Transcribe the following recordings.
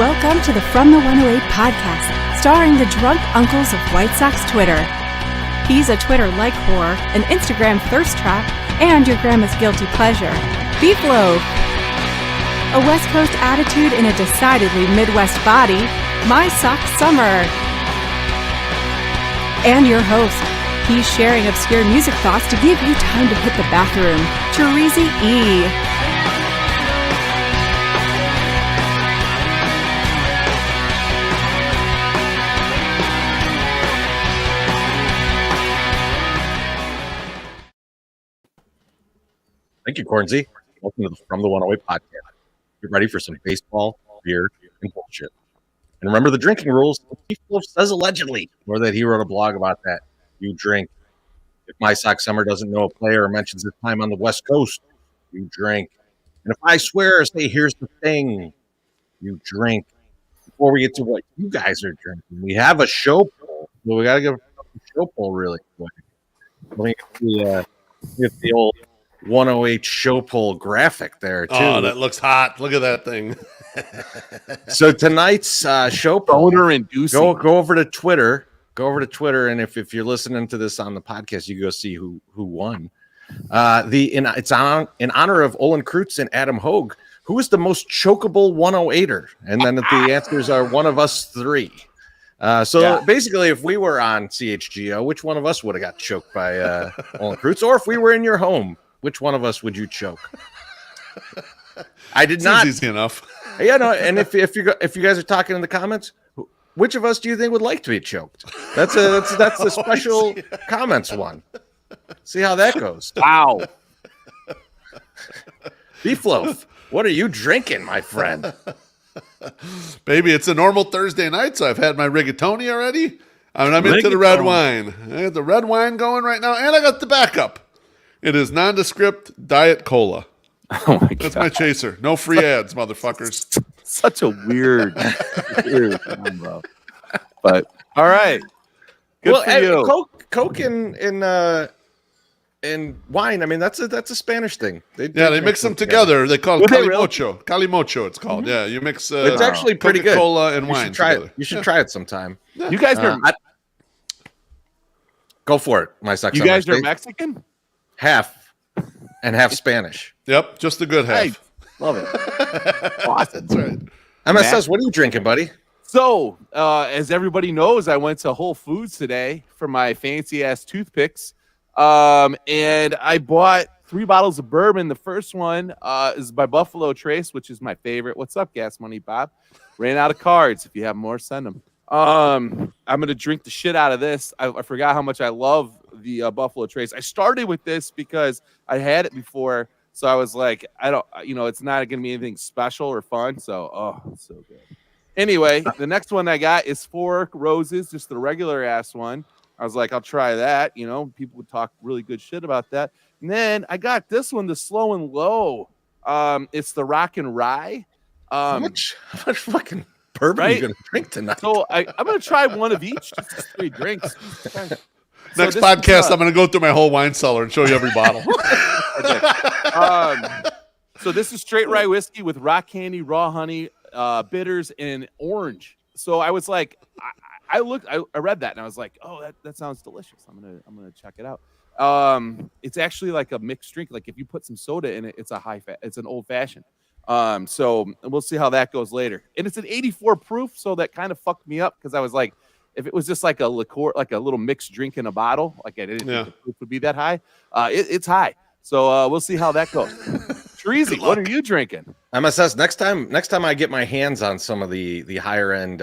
Welcome to the From the 108 podcast, starring the drunk uncles of White Sox Twitter. He's a Twitter-like whore, an Instagram thirst trap, and your grandma's guilty pleasure, Beef Loaf. A West Coast attitude in a decidedly Midwest body, My Sock Summer. And your host, he's sharing obscure music thoughts to give you time to hit the bathroom, Terezi E. Thank you, Cornsey. Welcome to the From the 108 podcast. Get ready for some baseball, beer, and bullshit. And remember the drinking rules. Beef Loaf says allegedly, or that he wrote a blog about that. You drink. If My Sock Summer doesn't know a player or mentions his time on the West Coast, you drink. And if I swear or say, here's the thing, you drink. Before we get to what you guys are drinking, we have a show poll. Well, we got to give a show poll really quick. Let me get the old 108 show poll graphic there too. Oh, that looks hot. Look at that thing. So tonight's show poll, inducing. go over to Twitter. Go over to Twitter, and if you're listening to this on the podcast, you go see who won. It's in honor of Olin Kreutz and Adam Hogue. Who is the most chokeable 108er? And then the answers are one of us three. Basically, if we were on CHGO, which one of us would have got choked by Olin Kreutz? Or if we were in your home, which one of us would you choke? I did not. Easy enough. Yeah, no. And if you guys are talking in the comments, which of us do you think would like to be choked? That's the special comments one. See how that goes. Wow. Beef Loaf, what are you drinking, my friend? Baby, it's a normal Thursday night, so I've had my rigatoni already. I'm into the red wine. I got the red wine going right now, and I got the backup. It is nondescript Diet Cola. Oh my God. That's my chaser. No free ads, motherfuckers. Such a weird combo. But all right. Good for you. Coke and wine. I mean, that's a Spanish thing. They mix them together. They call it calimocho. Calimocho, it's called. Mm-hmm. Yeah, you mix. It's actually pretty good. Coca-Cola and wine. You should try it sometime. Yeah. You guys are. Go for it. My Sock You Summer. guys are Mexican. Half and half Spanish. Yep, just the good half. Hey, love it. Awesome. That's right. MSS, what are you drinking, buddy? So, as everybody knows, I went to Whole Foods today for my fancy ass toothpicks, and I bought 3 bottles of bourbon. The first one is by Buffalo Trace, which is my favorite. What's up, Gas Money Bob? Ran out of cards. If you have more, send them. I'm gonna drink the shit out of this. I forgot how much I love the Buffalo Trace. I started with this because I had it before, so I was like, it's not gonna be anything special or fun. So, it's so good. Anyway, the next one I got is 4 Roses, just the regular ass one. I was like, I'll try that. People would talk really good shit about that. And then I got this one, the Slow and Low. It's the Rock and Rye. How much fucking bourbon are you gonna drink tonight? So I'm gonna try one of each, just 3 drinks. Next podcast, I'm going to go through my whole wine cellar and show you every bottle. So this is straight rye whiskey with rock candy, raw honey, bitters, and orange. So I was like, I read that and I was like, oh, that sounds delicious. I'm gonna check it out. It's actually like a mixed drink. Like if you put some soda in it, it's it's an old fashioned. So we'll see how that goes later. And it's an 84 proof, so that kind of fucked me up because I was like, if it was just like a liqueur, like a little mixed drink in a bottle, like I didn't think the proof would be that high. It's high. So we'll see how that goes. Treasy, what are you drinking? MSS, next time I get my hands on some of the higher end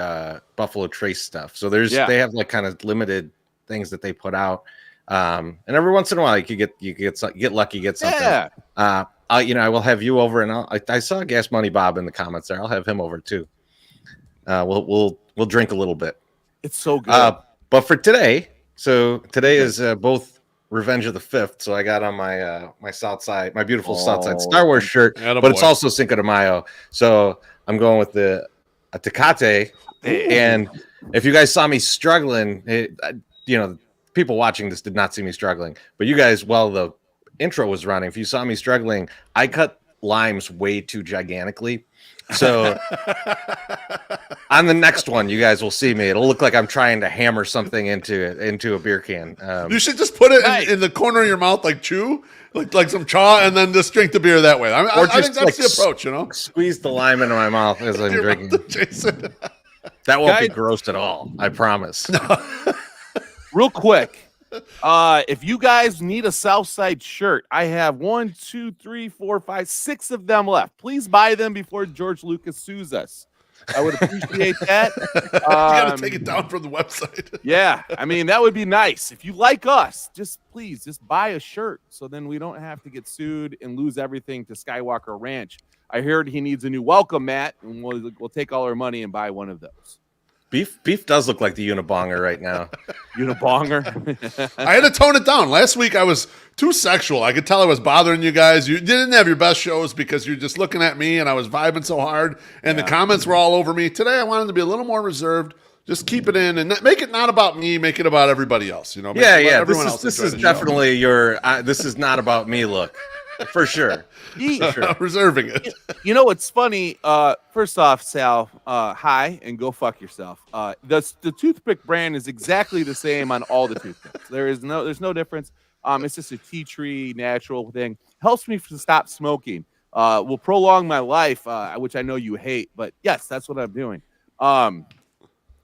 Buffalo Trace stuff. So they have like kind of limited things that they put out. And every once in a while you get lucky, get something. Yeah. I will have you over, and I saw Gas Money Bob in the comments there. I'll have him over too. We'll drink a little bit. It's so good. But for today, is both Revenge of the 5th. So I got on my South Side, my beautiful South Side Star Wars shirt, but it's also Cinco de Mayo. So I'm going with a Tecate. And if you guys saw me struggling, people watching this did not see me struggling. But you guys, while the intro was running, if you saw me struggling, I cut limes way too gigantically. So on the next one, you guys will see me. It'll look like I'm trying to hammer something into a beer can. You should just put it in the corner of your mouth, like chew, like some chaw, and then just drink the beer that way. I think that's the approach, you know. Squeeze the lime into my mouth as I'm drinking. Jason. That won't be gross at all. I promise. Real quick. If you guys need a Southside shirt, I have 1, 2, 3, 4, 5, 6 of them left. Please buy them before George Lucas sues us. I would appreciate that. You gotta take it down from the website. Yeah, I mean, that would be nice. If you like us, please buy a shirt so then we don't have to get sued and lose everything to Skywalker Ranch. I heard he needs a new welcome mat, and we'll take all our money and buy one of those. Beef does look like the Unibonger right now. Unibonger? I had to tone it down. Last week I was too sexual. I could tell I was bothering you guys. You didn't have your best shows because you're just looking at me and I was vibing so hard and the comments were all over me. Today I wanted to be a little more reserved. Just keep it in and make it not about me. Make it about everybody else. You know? This is definitely your. This is not about me. Look, for sure. I'm reserving it. You know what's funny? First off, Sal, hi and go fuck yourself. The toothpick brand is exactly the same on all the toothpicks. There's no difference. It's just a tea tree natural thing. Helps me to stop smoking. Will prolong my life, which I know you hate. But yes, that's what I'm doing.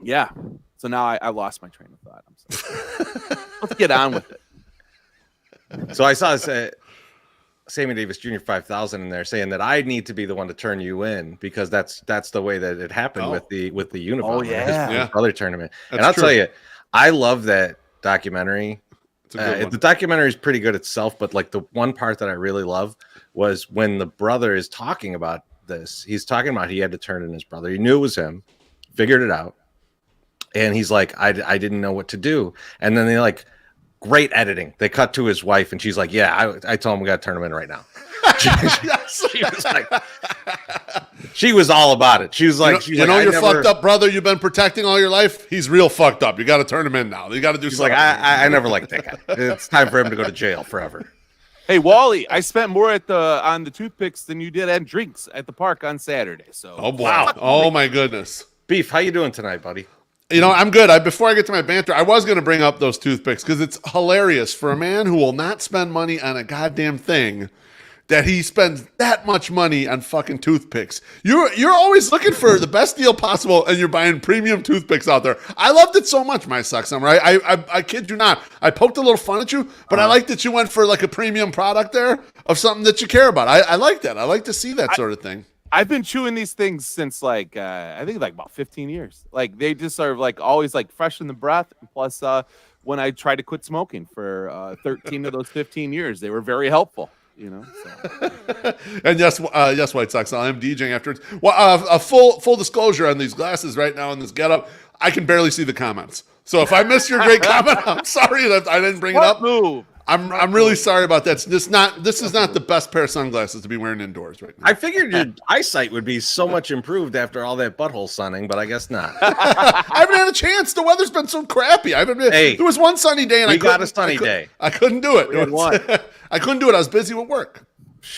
Yeah. So now I lost my train of thought. I'm sorry. Let's get on with it. So I saw Sammy Davis Jr. 5000 in there saying that I need to be the one to turn you in because that's the way that it happened with the Unify his brother tournament. That's and I'll tell you, I love that documentary. The documentary is pretty good itself, but like the one part that I really love was when the brother is talking about this. He's talking about he had to turn in his brother. He knew it was him, figured it out, and he's like, I didn't know what to do. And then they like. Great editing. They cut to his wife, and she's like, "Yeah, I told him we got to turn him in right now." She was like, she was all about it. She was like, you're fucked up, brother. You've been protecting all your life. He's real fucked up. You got to turn him in now. You got to do something. Like, I never liked that guy. It's time for him to go to jail forever. Hey, Wally, I spent more on the toothpicks than you did on drinks at the park on Saturday. So, oh boy, oh my goodness, Beef, how you doing tonight, buddy? You know, I'm good. Before I get to my banter, I was going to bring up those toothpicks because it's hilarious for a man who will not spend money on a goddamn thing that he spends that much money on fucking toothpicks. You're always looking for the best deal possible, and you're buying premium toothpicks out there. I loved it so much, my suck summer. I kid you not. I poked a little fun at you, but I like that you went for like a premium product there of something that you care about. I like that. I like to see that sort of thing. I've been chewing these things since like I think like about 15 years. Like they just are like always like fresh in the breath. Plus, when I tried to quit smoking for 13 of those 15 years, they were very helpful. You know. So. And yes, White Sox. I'm DJing afterwards. Well, a full disclosure on these glasses right now in this getup. I can barely see the comments. So if I missed your great comment, I'm sorry that I didn't bring it up. Move. I'm really sorry about that. This is not the best pair of sunglasses to be wearing indoors right now. I figured your eyesight would be so much improved after all that butthole sunning, but I guess not. I haven't had a chance. The weather's been so crappy. There was one sunny day, and I got a sunny day. I couldn't do it. I couldn't do it. I was busy with work.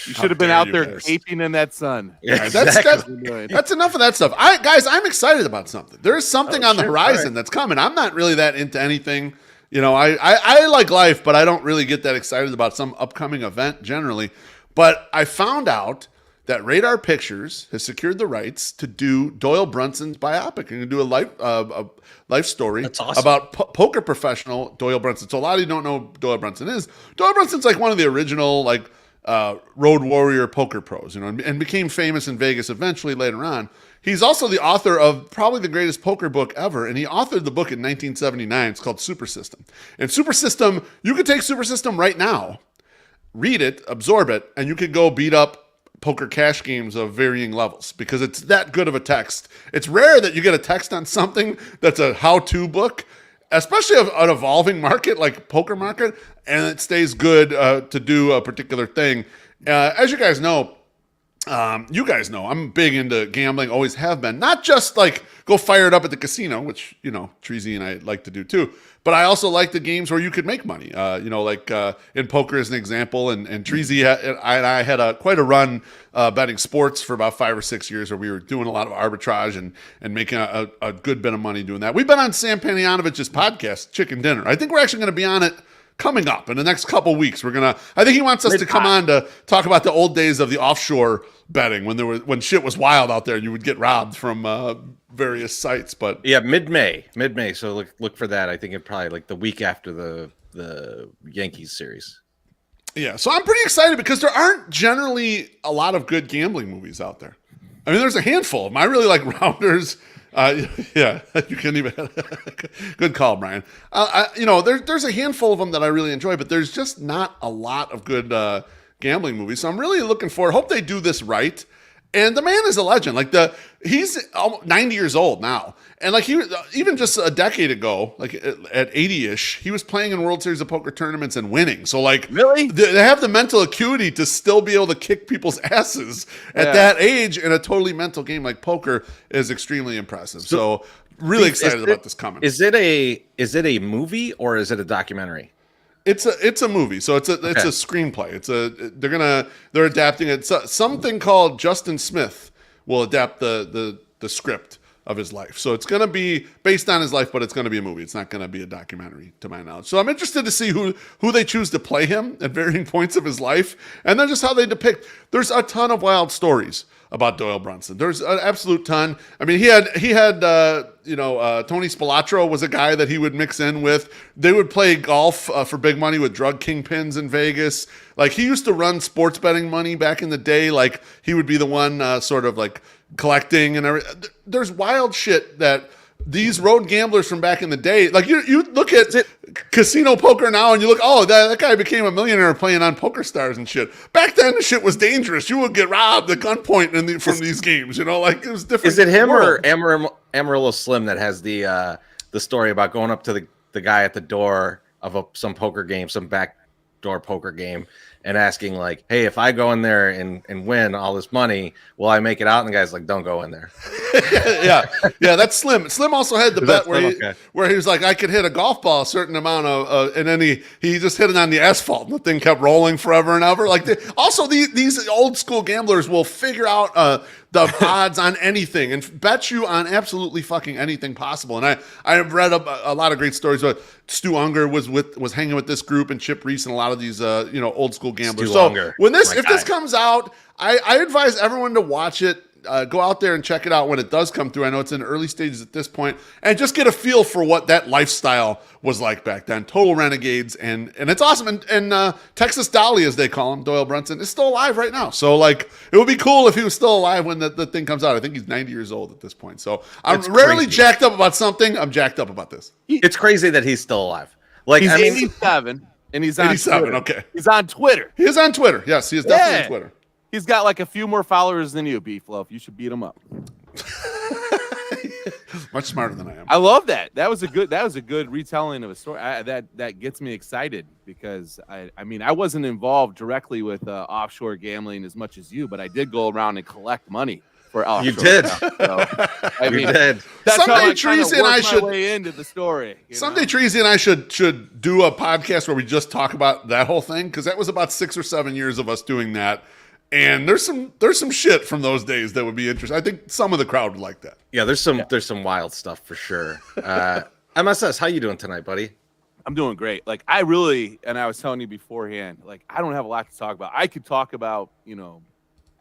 You should have been out there caping in that sun. Yeah, exactly. That's enough of that stuff. Guys, I'm excited about something. There is something on the horizon that's coming. I'm not really that into anything. You know, I like life, but I don't really get that excited about some upcoming event generally. But I found out that Radar Pictures has secured the rights to do Doyle Brunson's biopic. You're going to do a life story about poker professional Doyle Brunson. So a lot of you don't know who Doyle Brunson is. Doyle Brunson's like one of the original road warrior poker pros, you know, and became famous in Vegas eventually later on. He's also the author of probably the greatest poker book ever, and he authored the book in 1979. It's called Super System. And Super System, you could take Super System right now, read it, absorb it, and you could go beat up poker cash games of varying levels because it's that good of a text. It's rare that you get a text on something that's a how-to book, especially an evolving market like poker market, and it stays good to do a particular thing. As you guys know, I'm big into gambling, always have been. Not just like go fire it up at the casino, which, you know, Treasy and I like to do too, But I also like the games where you could make money. Like in poker as an example, and Treasy and I had quite a run betting sports for about 5 or 6 years, where we were doing a lot of arbitrage and making a good bit of money doing that. We've been on Sam Panianovich's podcast, Chicken Dinner. I think we're actually going to be on it coming up in the next couple weeks. I think he wants us to come on to talk about the old days of the offshore betting when shit was wild out there and you would get robbed from various sites. But yeah, mid-May. So look for that. I think it probably like the week after the Yankees series. Yeah, so I'm pretty excited because there aren't generally a lot of good gambling movies out there. I mean, there's a handful of them. I really like Rounders. Yeah, you can't even. Good call, Brian. There's a handful of them that I really enjoy, but there's just not a lot of good gambling movies. So I'm really looking forward. Hope they do this right. And the man is a legend. Like he's 90 years old now, and like he even just a decade ago, like at 80ish, he was playing in World Series of Poker tournaments and winning. So like, really, they have the mental acuity to still be able to kick people's asses at that age in a totally mental game like poker is extremely impressive. So really excited about this coming. Is it a movie or is it a documentary? It's a movie, so it's a screenplay. They're adapting it. Something called Justin Smith will adapt the script of his life. So it's going to be based on his life, but it's going to be a movie. It's not going to be a documentary, to my knowledge. So I'm interested to see who they choose to play him at varying points of his life, and then just how they depict. There's a ton of wild stories about Doyle Brunson. There's an absolute ton. I mean, he had Tony Spilatro was a guy that he would mix in with. They would play golf for big money with drug kingpins in Vegas. Like, he used to run sports betting money back in the day. Like, he would be the one sort of like collecting and everything. There's wild shit that these road gamblers from back in the day, like you look at casino poker now and you look, that guy became a millionaire playing on Poker Stars and shit. Back then, the shit was dangerous. You would get robbed at gunpoint from these games. Like, it was different. Is it him or Amarillo Slim that has the story about going up to the guy at the door of some poker game, some backdoor poker game, and asking like, "Hey, if I go in there and win all this money, will I make it out?" And the guy's like, "Don't go in there." yeah, that's Slim. Slim also had the bet where he was like, I could hit a golf ball a certain amount of, and then he just hit it on the asphalt, and the thing kept rolling forever and ever. Like, these old school gamblers will figure out the odds on anything and bet you on absolutely fucking anything possible. And I have read a lot of great stories about Stu Unger was hanging with this group, and Chip Reese and a lot of these old school gamblers. Stu Unger, if this comes out, I advise everyone to watch it. Go out there and check it out when it does come through. I know it's in early stages at this point, and just get a feel for what that lifestyle was like back then. Total renegades, and it's awesome. And Texas Dolly, as they call him, Doyle Brunson, is still alive right now. So like, it would be cool if he was still alive when the thing comes out. I think he's 90 years old at this point. So I'm rarely jacked up about something. I'm jacked up about this. It's crazy that he's still alive. Like, he's 87, and he's on 87. Twitter. Okay, he's on Twitter. He is on Twitter. Yes, he is definitely on Twitter. He's got like a few more followers than you, Beefloaf. You should beat him up. Much smarter than I am. I love that. That was a good retelling of a story. That gets me excited because I wasn't involved directly with offshore gambling as much as you, but I did go around and collect money for offshore. You did. So, you did. That's someday Treasy and I should way into the story. Someday Treasy and I should do a podcast where we just talk about that whole thing, because that was about 6 or 7 years of us doing that. And there's some shit from those days that would be interesting. I think some of the crowd would like that. Yeah, there's some wild stuff for sure. MSS, how you doing tonight, buddy? I'm doing great. Like, I was telling you beforehand, like, I don't have a lot to talk about. I could talk about,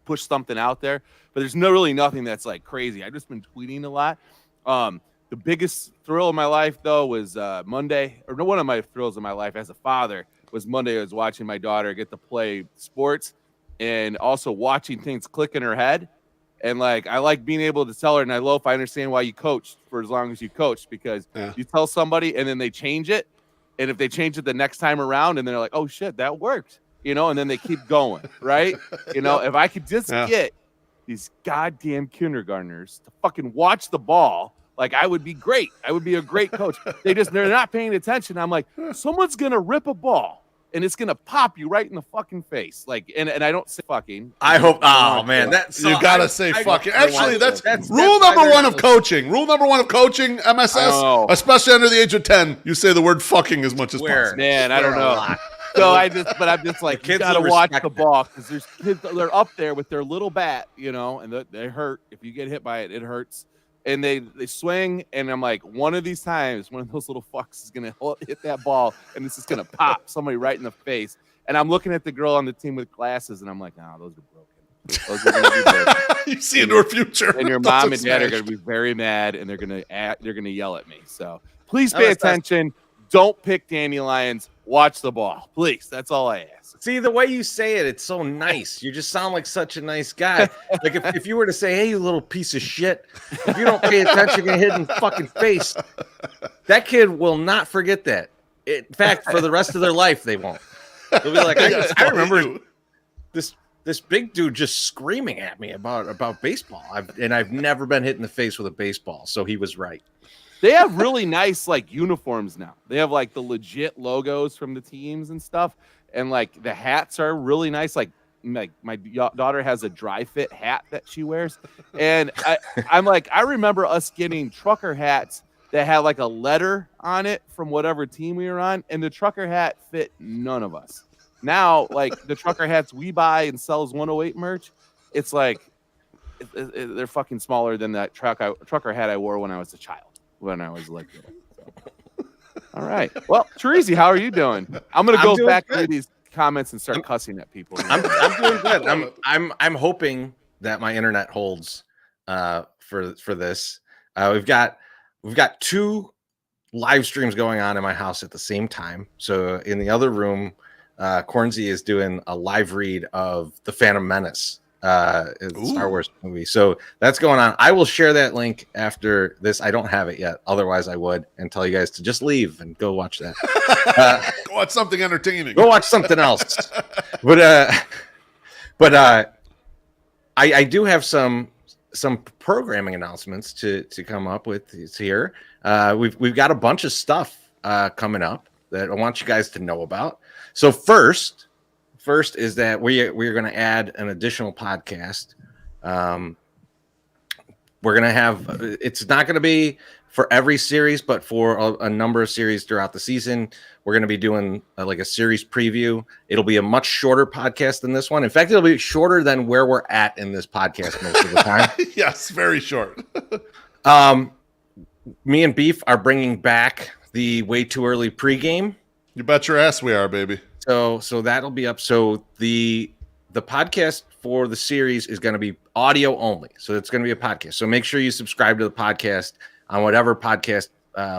push something out there, but there's really nothing that's like crazy. I've just been tweeting a lot. The biggest thrill of my life, though, was Monday, or one of my thrills of my life as a father was Monday. I was watching my daughter get to play sports, and also watching things click in her head. And like, I like being able to tell her, and I understand why you coached for as long as you coached, because you tell somebody and then they change it. And if they change it the next time around and they're like, oh shit, that worked, and then they keep going. Right. If I could just get these goddamn kindergartners to fucking watch the ball, like, I would be great. I would be a great coach. They're not paying attention. I'm like, someone's going to rip a ball and it's gonna pop you right in the fucking face. Like, and I don't say fucking. I hope. Oh man, that's You gotta say fucking. Actually, that's rule why number they're one of not- coaching. Rule number one of coaching, MSS, know. especially under the age of 10, you say the word fucking as much as Swear. possible. Man, I don't Swear a know. lot. So I'm just like, The you kids gotta will watch respect the that. ball because there's kids, they're up there with their little bat, and they hurt. If you get hit by it, it hurts. And they swing, and I'm like, one of these times, one of those little fucks is gonna hit that ball, and it's just gonna pop somebody right in the face. And I'm looking at the girl on the team with glasses, and I'm like, nah, those are broken. Those are gonna be broken. You see into her future. And your Those mom are and dad are smashed. gonna be very mad, and they're gonna yell at me. So please pay That's- attention. Don't pick dandelions. Watch the ball, please. That's all I ask. See, the way you say it, it's so nice. You just sound like such a nice guy. Like if you were to say, hey, you little piece of shit, if you don't pay attention, you're hit in the fucking face. That kid will not forget that. In fact, for the rest of their life, they won't. They'll be like, I remember this big dude just screaming at me about baseball. I've never been hit in the face with a baseball, so he was right. They have really nice like uniforms now. They have like the legit logos from the teams and stuff, and like the hats are really nice. Like my daughter has a dry fit hat that she wears, and I'm like, I remember us getting trucker hats that had like a letter on it from whatever team we were on, and the trucker hat fit none of us. Now, like the trucker hats we buy and sells 108 merch, it's like they're fucking smaller than that trucker hat I wore when I was a child. When I was like, all right. Well, Teresi, how are you doing? I'm gonna go back through these comments and start cussing at people. I'm doing good. I'm hoping that my internet holds for this. We've got 2 live streams going on in my house at the same time. So in the other room, Cornsey is doing a live read of The Phantom Menace. Star Wars movie. So that's going on. I will share that link after this. I don't have it yet. Otherwise, I would, and tell you guys to just leave and go watch that. Go watch something entertaining. Go watch something else. But I do have some programming announcements to come up with here. We've got a bunch of stuff coming up that I want you guys to know about. So first is that we're going to add an additional podcast. We're going to have, it's not going to be for every series, but for a number of series throughout the season. We're going to be doing like a series preview. It'll be a much shorter podcast than this one. In fact, it'll be shorter than where we're at in this podcast most of the time. Yes, very short. Me and Beef are bringing back the Way Too Early pregame. You bet your ass we are, baby. So that'll be up. So the podcast for the series is going to be audio only. So it's going to be a podcast. So make sure you subscribe to the podcast on whatever podcast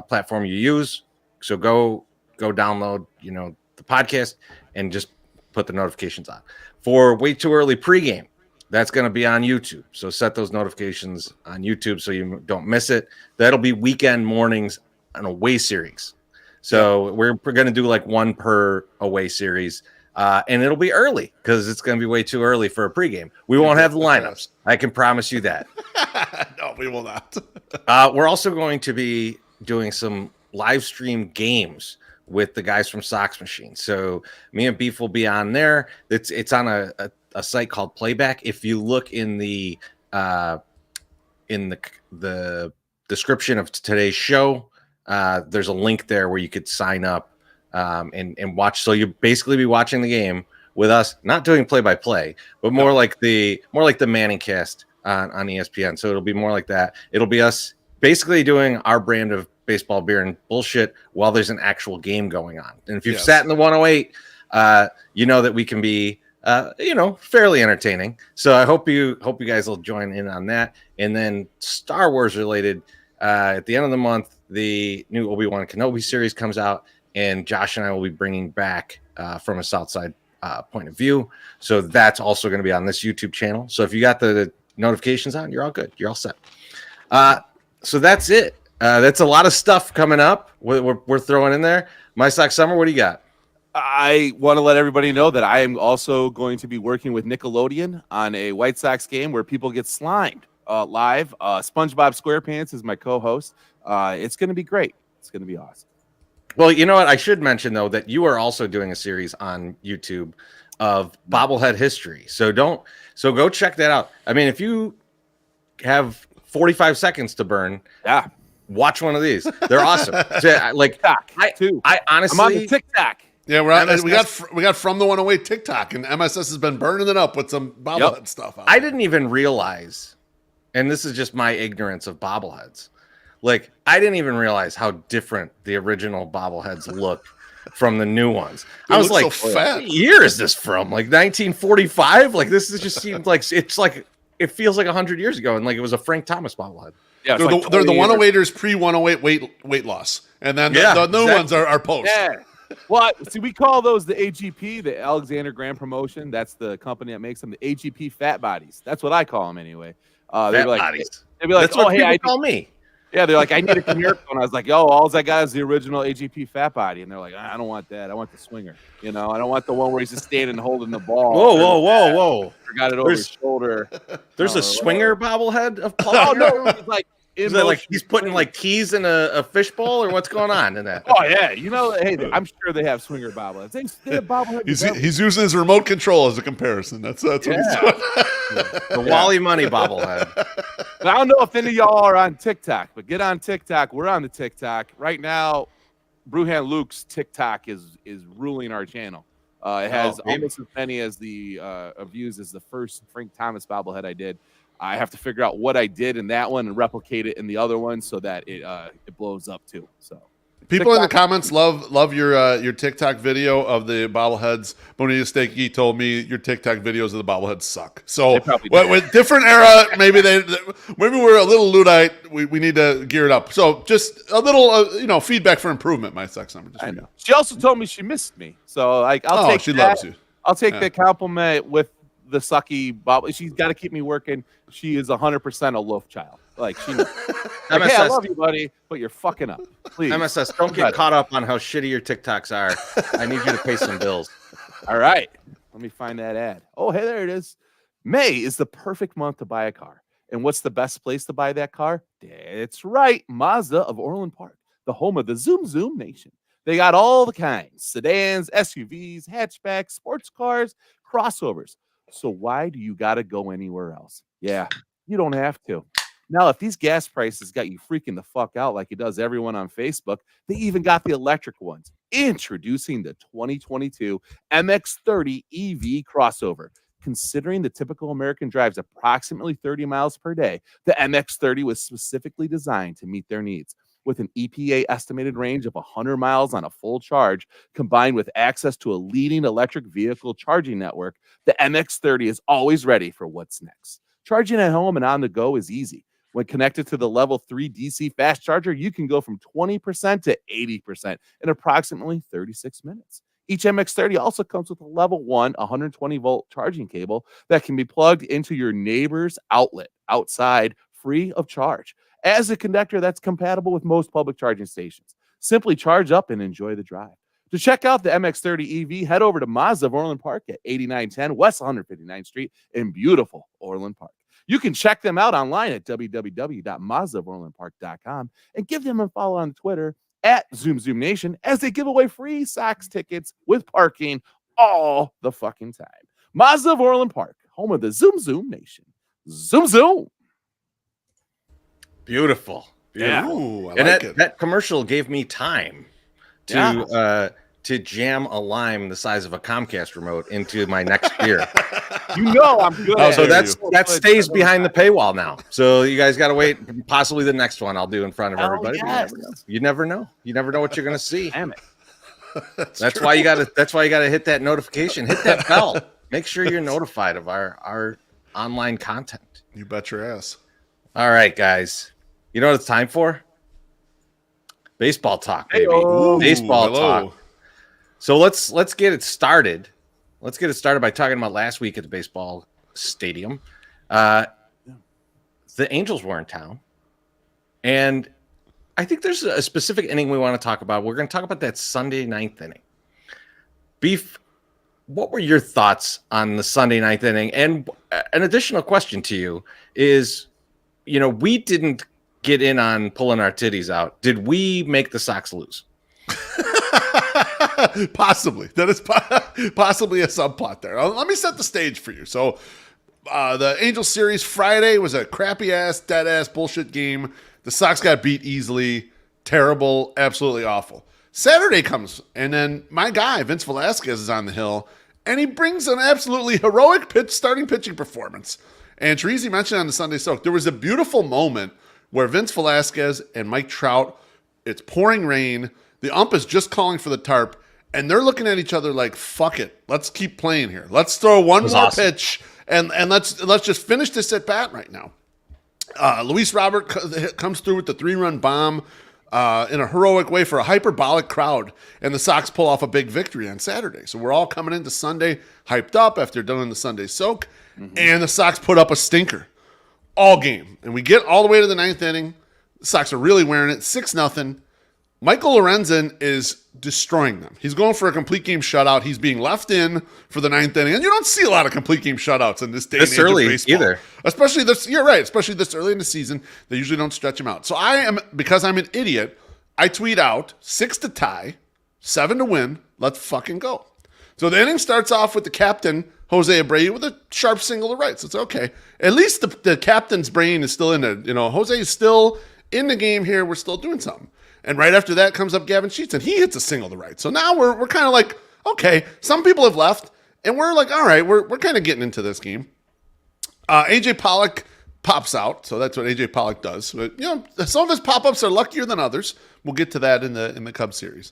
platform you use. So go download, the podcast and just put the notifications on. For Way Too Early pregame, that's going to be on YouTube. So set those notifications on YouTube so you don't miss it. That'll be weekend mornings on away series. So we're going to do like one per away series, and it'll be early because it's going to be way too early for a pregame. We won't have the lineups. I can promise you that. No, we will not. We're also going to be doing some live stream games with the guys from SoxMachine. So me and Beef will be on there. It's on a site called Playback. If you look in the description of today's show, there's a link there where you could sign up and watch. So you basically be watching the game with us, not doing play-by-play, but more like the Manning cast on ESPN. So it'll be more like that. It'll be us basically doing our brand of baseball, beer, and bullshit while there's an actual game going on. And if you've sat in the 108, you know that we can be fairly entertaining. So I hope you guys will join in on that. And then Star Wars related, at the end of the month, the new Obi-Wan Kenobi series comes out, and Josh and I will be bringing back From a Southside Point of View. So that's also going to be on this YouTube channel. So if you got the notifications on, you're all good. You're all set. So that's it. That's a lot of stuff coming up. We're throwing in there. My Sox Summer, what do you got? I want to let everybody know that I am also going to be working with Nickelodeon on a White Sox game where people get slimed live. SpongeBob SquarePants is my co-host. It's going to be great. It's going to be awesome. Well, you know what? I should mention though that you are also doing a series on YouTube of bobblehead history. So go check that out. I mean, if you have 45 seconds to burn, watch one of these. They're awesome. So, like I honestly, I'm on the TikTok. Yeah, we got From the 108 TikTok, and MSS has been burning it up with some bobblehead stuff. I didn't even realize, and this is just my ignorance of bobbleheads. Like, I didn't even realize how different the original bobbleheads look from the new ones. I was like, so fat. What year is this from? Like 1945? Like, this is just seems like it feels like 100 years ago, and like it was a Frank Thomas bobblehead. Yeah, they're the 108ers pre 108 weight loss, and then the new ones are post. Yeah. Well, see, we call those the AGP, the Alexander Graham Promotion. That's the company that makes them, the AGP Fat Bodies. That's what I call them anyway. Fat bodies. They'd be like, that's what people call me. Yeah, they're like, I need a Camaro. And I was like, all I got is the original AGP Fat Body. And they're like, I don't want that. I want the swinger. You know, I don't want the one where he's just standing holding the ball. Whoa. Got it over his shoulder. There's a swinger bobblehead of Paul. Oh, no. It's like, is that like he's putting like keys in a fishbowl, or what's going on in that? Oh yeah, you know, hey, I'm sure they have swinger bobbleheads. They have bobbleheads. He's using his remote control as a comparison. That's what he's doing. The Wally Money bobblehead. I don't know if any of y'all are on TikTok, but get on TikTok. We're on the TikTok right now. Brewhan Luke's TikTok is ruling our channel. It has almost as many as the views as the first Frank Thomas bobblehead I did. I have to figure out what I did in that one and replicate it in the other one so that it blows up too. So people in the comments love your TikTok video of the bobbleheads. Bonita Stakey told me your TikTok videos of the bobbleheads suck. So with different era, maybe we're a little Luddite. We need to gear it up. So just a little feedback for improvement. My sex number. Just for you. She also told me she missed me. So I'll take she that. loves you. I'll take the compliment with the sucky bobble. She's got to keep me working. She is 100% a loaf child. Like she knows. Like, hey, I love you, buddy, but you're fucking up. Please. MSS, don't get caught up on how shitty your TikToks are. I need you to pay some bills. All right. Let me find that ad. Oh, hey, there it is. May is the perfect month to buy a car. And what's the best place to buy that car? It's right. Mazda of Orland Park, the home of the Zoom Zoom Nation. They got all the kinds: sedans, SUVs, hatchbacks, sports cars, crossovers. So why do you got to go anywhere else? Yeah, you don't have to. Now, if these gas prices got you freaking the fuck out like it does everyone on Facebook, they even got the electric ones. Introducing the 2022 MX-30 EV crossover. Considering the typical American drives approximately 30 miles per day, the MX-30 was specifically designed to meet their needs. With an EPA estimated range of 100 miles on a full charge, combined with access to a leading electric vehicle charging network, the MX-30 is always ready for what's next. Charging at home and on the go is easy. When connected to the level 3 DC fast charger, you can go from 20% to 80% in approximately 36 minutes. Each MX-30 also comes with a level 1 120-volt charging cable that can be plugged into your neighbor's outlet outside free of charge. As a connector that's compatible with most public charging stations. Simply charge up and enjoy the drive. To check out the MX-30 EV, head over to Mazda of Orland Park at 8910 West 159th Street in beautiful Orland Park. You can check them out online at www.mazdaoforlandpark.com and give them a follow on Twitter at ZoomZoomNation as they give away free Sox tickets with parking all the fucking time. Mazda of Orland Park, home of the Zoom Zoom Nation. Zoom Zoom. Beautiful. Yeah. Ooh, and that commercial gave me time to jam a lime the size of a Comcast remote into my next beer. You know I'm good. So that stays behind the paywall now. So you guys got to wait. Possibly the next one I'll do in front of everybody. Yes. You never know. You never know what you're going to see. Damn it. That's why you got to. That's why you got to hit that notification. Hit that bell. Make sure you're notified of our online content. You bet your ass. All right, guys. You know what it's time for? Baseball talk, baby. Ooh, baseball talk. So let's get it started. Let's get it started by talking about last week at the baseball stadium. The Angels were in town, and I think there's a specific inning we want to talk about. We're going to talk about that Sunday ninth inning. Beef, what were your thoughts on the Sunday ninth inning? And an additional question to you is, we didn't get in on pulling our titties out. Did we make the Sox lose? Possibly. That is possibly a subplot there. Let me set the stage for you. So the Angels series Friday was a crappy-ass, dead-ass bullshit game. The Sox got beat easily. Terrible. Absolutely awful. Saturday comes, and then my guy, Vince Velasquez, is on the hill, and he brings an absolutely heroic starting pitching performance. And Teresi mentioned on the Sunday Soak, there was a beautiful moment where Vince Velasquez and Mike Trout, it's pouring rain, the ump is just calling for the tarp, and they're looking at each other like, fuck it, let's keep playing here. Let's throw one more pitch, and let's just finish this at bat right now. Luis Robert comes through with the 3-run bomb in a heroic way for a hyperbolic crowd, and the Sox pull off a big victory on Saturday. So we're all coming into Sunday hyped up after doing the Sunday Soak, and the Sox put up a stinker all game. And we get all the way to the 9th inning. The Sox are really wearing it, 6-0. Michael Lorenzen is destroying them. He's going for a complete game shutout. He's being left in for the 9th inning. And you don't see a lot of complete game shutouts in this day and age of baseball. Either. Especially this, you're right, especially this early in the season. They usually don't stretch them out. So because I'm an idiot, I tweet out 6 to tie, 7 to win. Let's fucking go. So the inning starts off with the captain, Jose Abreu, with a sharp single to right. So it's okay. At least the captain's brain is still in it. You know, Jose is still in the game here. We're still doing something. And right after that comes up Gavin Sheets, and he hits a single to right. So now we're kind of like, okay, some people have left, and we're like, all right, we're kind of getting into this game. AJ Pollock pops out, so that's what AJ Pollock does. But, you know, some of his pop-ups are luckier than others. We'll get to that in the Cubs series.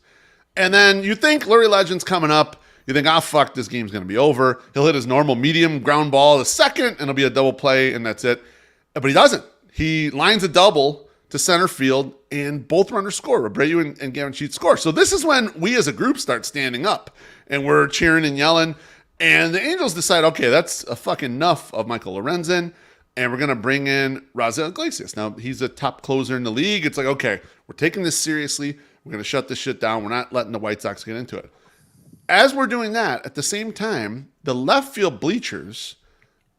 And then you think Lurie Legend's coming up. You think, fuck, this game's going to be over. He'll hit his normal medium ground ball the second, and it'll be a double play, and that's it. But he doesn't. He lines a double to center field, and both runners score. Abreu and Gavin Sheets score. So this is when we as a group start standing up, and we're cheering and yelling. And the Angels decide, okay, that's a fucking enough of Michael Lorenzen, and we're going to bring in Raisel Iglesias. Now, he's a top closer in the league. It's like, okay, we're taking this seriously. We're going to shut this shit down. We're not letting the White Sox get into it. As we're doing that, at the same time, the left field bleachers,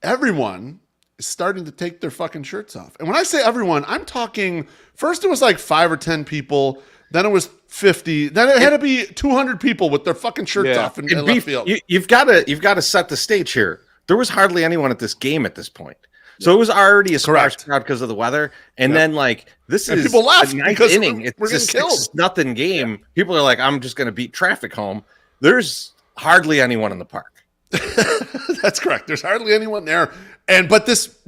everyone is starting to take their fucking shirts off. And when I say everyone, I'm talking, first it was like 5 or 10 people, then it was 50, then it had to be 200 people with their fucking shirts off in left field. You've got to set the stage here. There was hardly anyone at this game at this point. So it was already a sparse crowd because of the weather. And then, like, this is people left the ninth inning. It's a 6-0 game. Yeah. People are like, I'm just going to beat traffic home. There's hardly anyone in the park. That's correct. There's hardly anyone there. But this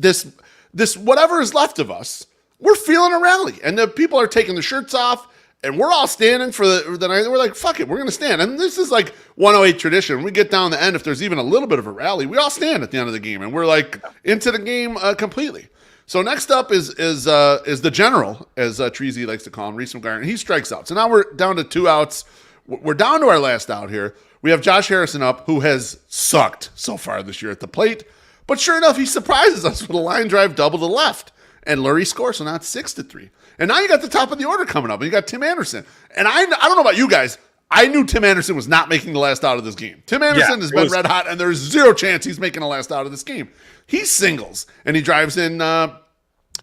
whatever is left of us, we're feeling a rally. And the people are taking the shirts off, and we're all standing for the night. We're like, fuck it, we're going to stand. And this is like 108 tradition. When we get down the end, if there's even a little bit of a rally, we all stand at the end of the game, and we're like into the game completely. So next up is the general, as Treasy likes to call him, Reese McGuire, and he strikes out. So now we're down to 2 outs. We're down to our last out here. We have Josh Harrison up, who has sucked so far this year at the plate. But sure enough, he surprises us with a line drive double to left. And Lurie scores, so now it's 6-3. And now you got the top of the order coming up, and you got Tim Anderson. And I don't know about you guys, I knew Tim Anderson was not making the last out of this game. Tim Anderson has been red hot, and there's zero chance he's making the last out of this game. He singles, and he drives in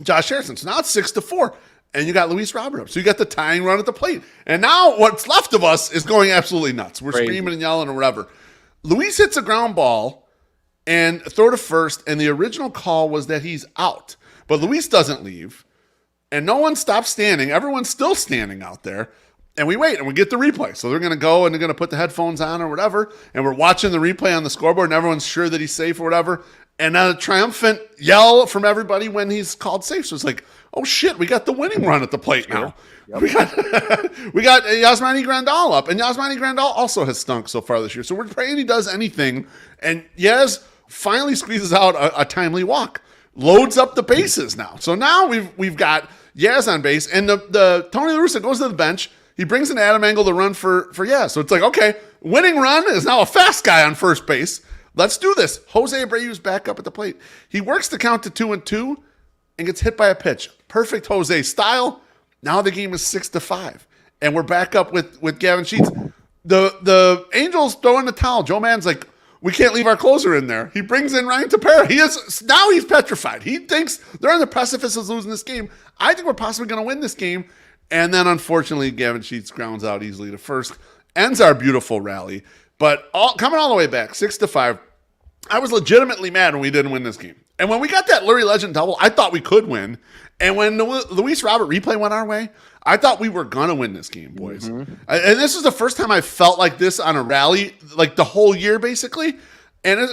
Josh Harrison. So now it's 6-4. And you got Luis Robert up. So you got the tying run at the plate. And now what's left of us is going absolutely nuts. We're screaming and yelling or whatever. Luis hits a ground ball and throw to first, and the original call was that he's out. But Luis doesn't leave, and no one stops standing. Everyone's still standing out there. And we wait, and we get the replay. So they're going to go, and they're going to put the headphones on or whatever, and we're watching the replay on the scoreboard, and everyone's sure that he's safe or whatever. And a triumphant yell from everybody when he's called safe. So it's like, oh shit, we got the winning run at the plate now. Yep. We got Yasmani Grandal up, and Yasmani Grandal also has stunk so far this year. So we're praying he does anything. And Yaz finally squeezes out a timely walk, loads up the bases now. So now we've got Yaz on base, and the Tony La Russa goes to the bench. He brings in Adam Engel to run for Yaz. So it's like, okay, winning run is now a fast guy on first base. Let's do this. Jose Abreu's back up at the plate. He works the count to 2-2 and gets hit by a pitch. Perfect Jose style. Now the game is 6-5. And we're back up with Gavin Sheets. The Angels throw in the towel. Joe Mann's like, we can't leave our closer in there. He brings in Ryan Tepera. Now he's petrified. He thinks they're on the precipice of losing this game. I think we're possibly going to win this game. And then, unfortunately, Gavin Sheets grounds out easily to first. Ends our beautiful rally. But coming all the way back, 6-5, I was legitimately mad when we didn't win this game. And when we got that Lurie Legend double, I thought we could win. And when the Luis Robert replay went our way, I thought we were going to win this game, boys. And this is the first time I felt like this on a rally, like the whole year, basically. And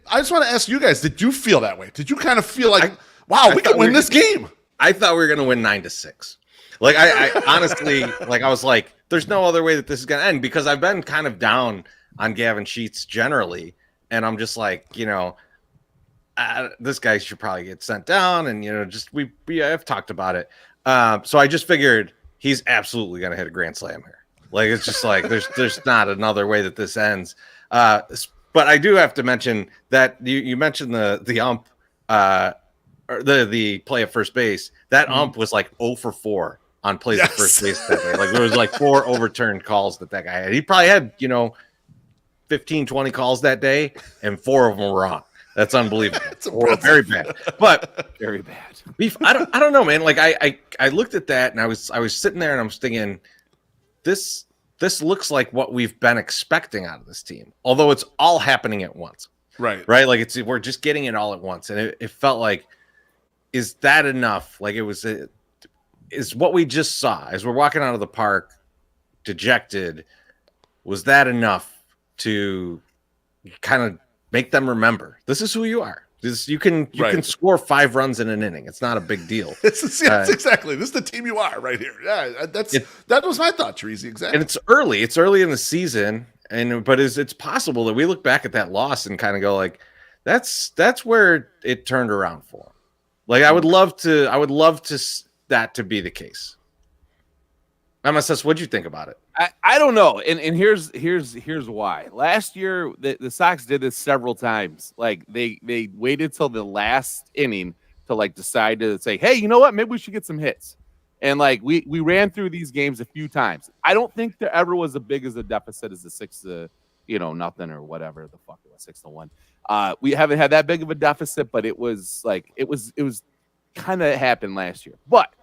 I just want to ask you guys, did you feel that way? Did you kind of feel like, wow, we could win this game? I thought we were going to win 9-6. Like, I honestly, like, I was like, there's no other way that this is going to end, because I've been kind of down on Gavin Sheets generally. And I'm just like, this guy should probably get sent down. And, just we have talked about it. So I just figured he's absolutely going to hit a grand slam here. Like, it's just like, there's not another way that this ends. But I do have to mention that you mentioned the ump, or the play at first base. That ump was like 0 for 4 on plays at first base that day. Like, there was like 4 overturned calls that guy had. He probably had, 15, 20 calls that day, and 4 of them were wrong. That's unbelievable. Or very bad. But very bad. Beef, I don't know, man. Like, I looked at that, and I was sitting there and I was thinking, this looks like what we've been expecting out of this team, although it's all happening at once. Right. Like, we're just getting it all at once. And it felt like, is that enough? Like, is what we just saw as we're walking out of the park dejected, was that enough to kind of make them remember this is who you are? You can score 5 runs in an inning. It's not a big deal. It's exactly. This is the team you are right here. Yeah, that was my thought, Treasy. Exactly. And it's early. It's early in the season, but it's possible that we look back at that loss and kind of go like, that's where it turned around for them. Like, I would love that to be the case. MSS, what'd you think about it? I don't know, and here's why. Last year, the Sox did this several times. Like, they waited till the last inning to like decide to say, hey, you know what? Maybe we should get some hits. And like we ran through these games a few times. I don't think there ever was as big as a deficit as the 6-0 or whatever the fuck it was, 6-1. We haven't had that big of a deficit, but it was kind of happened last year. But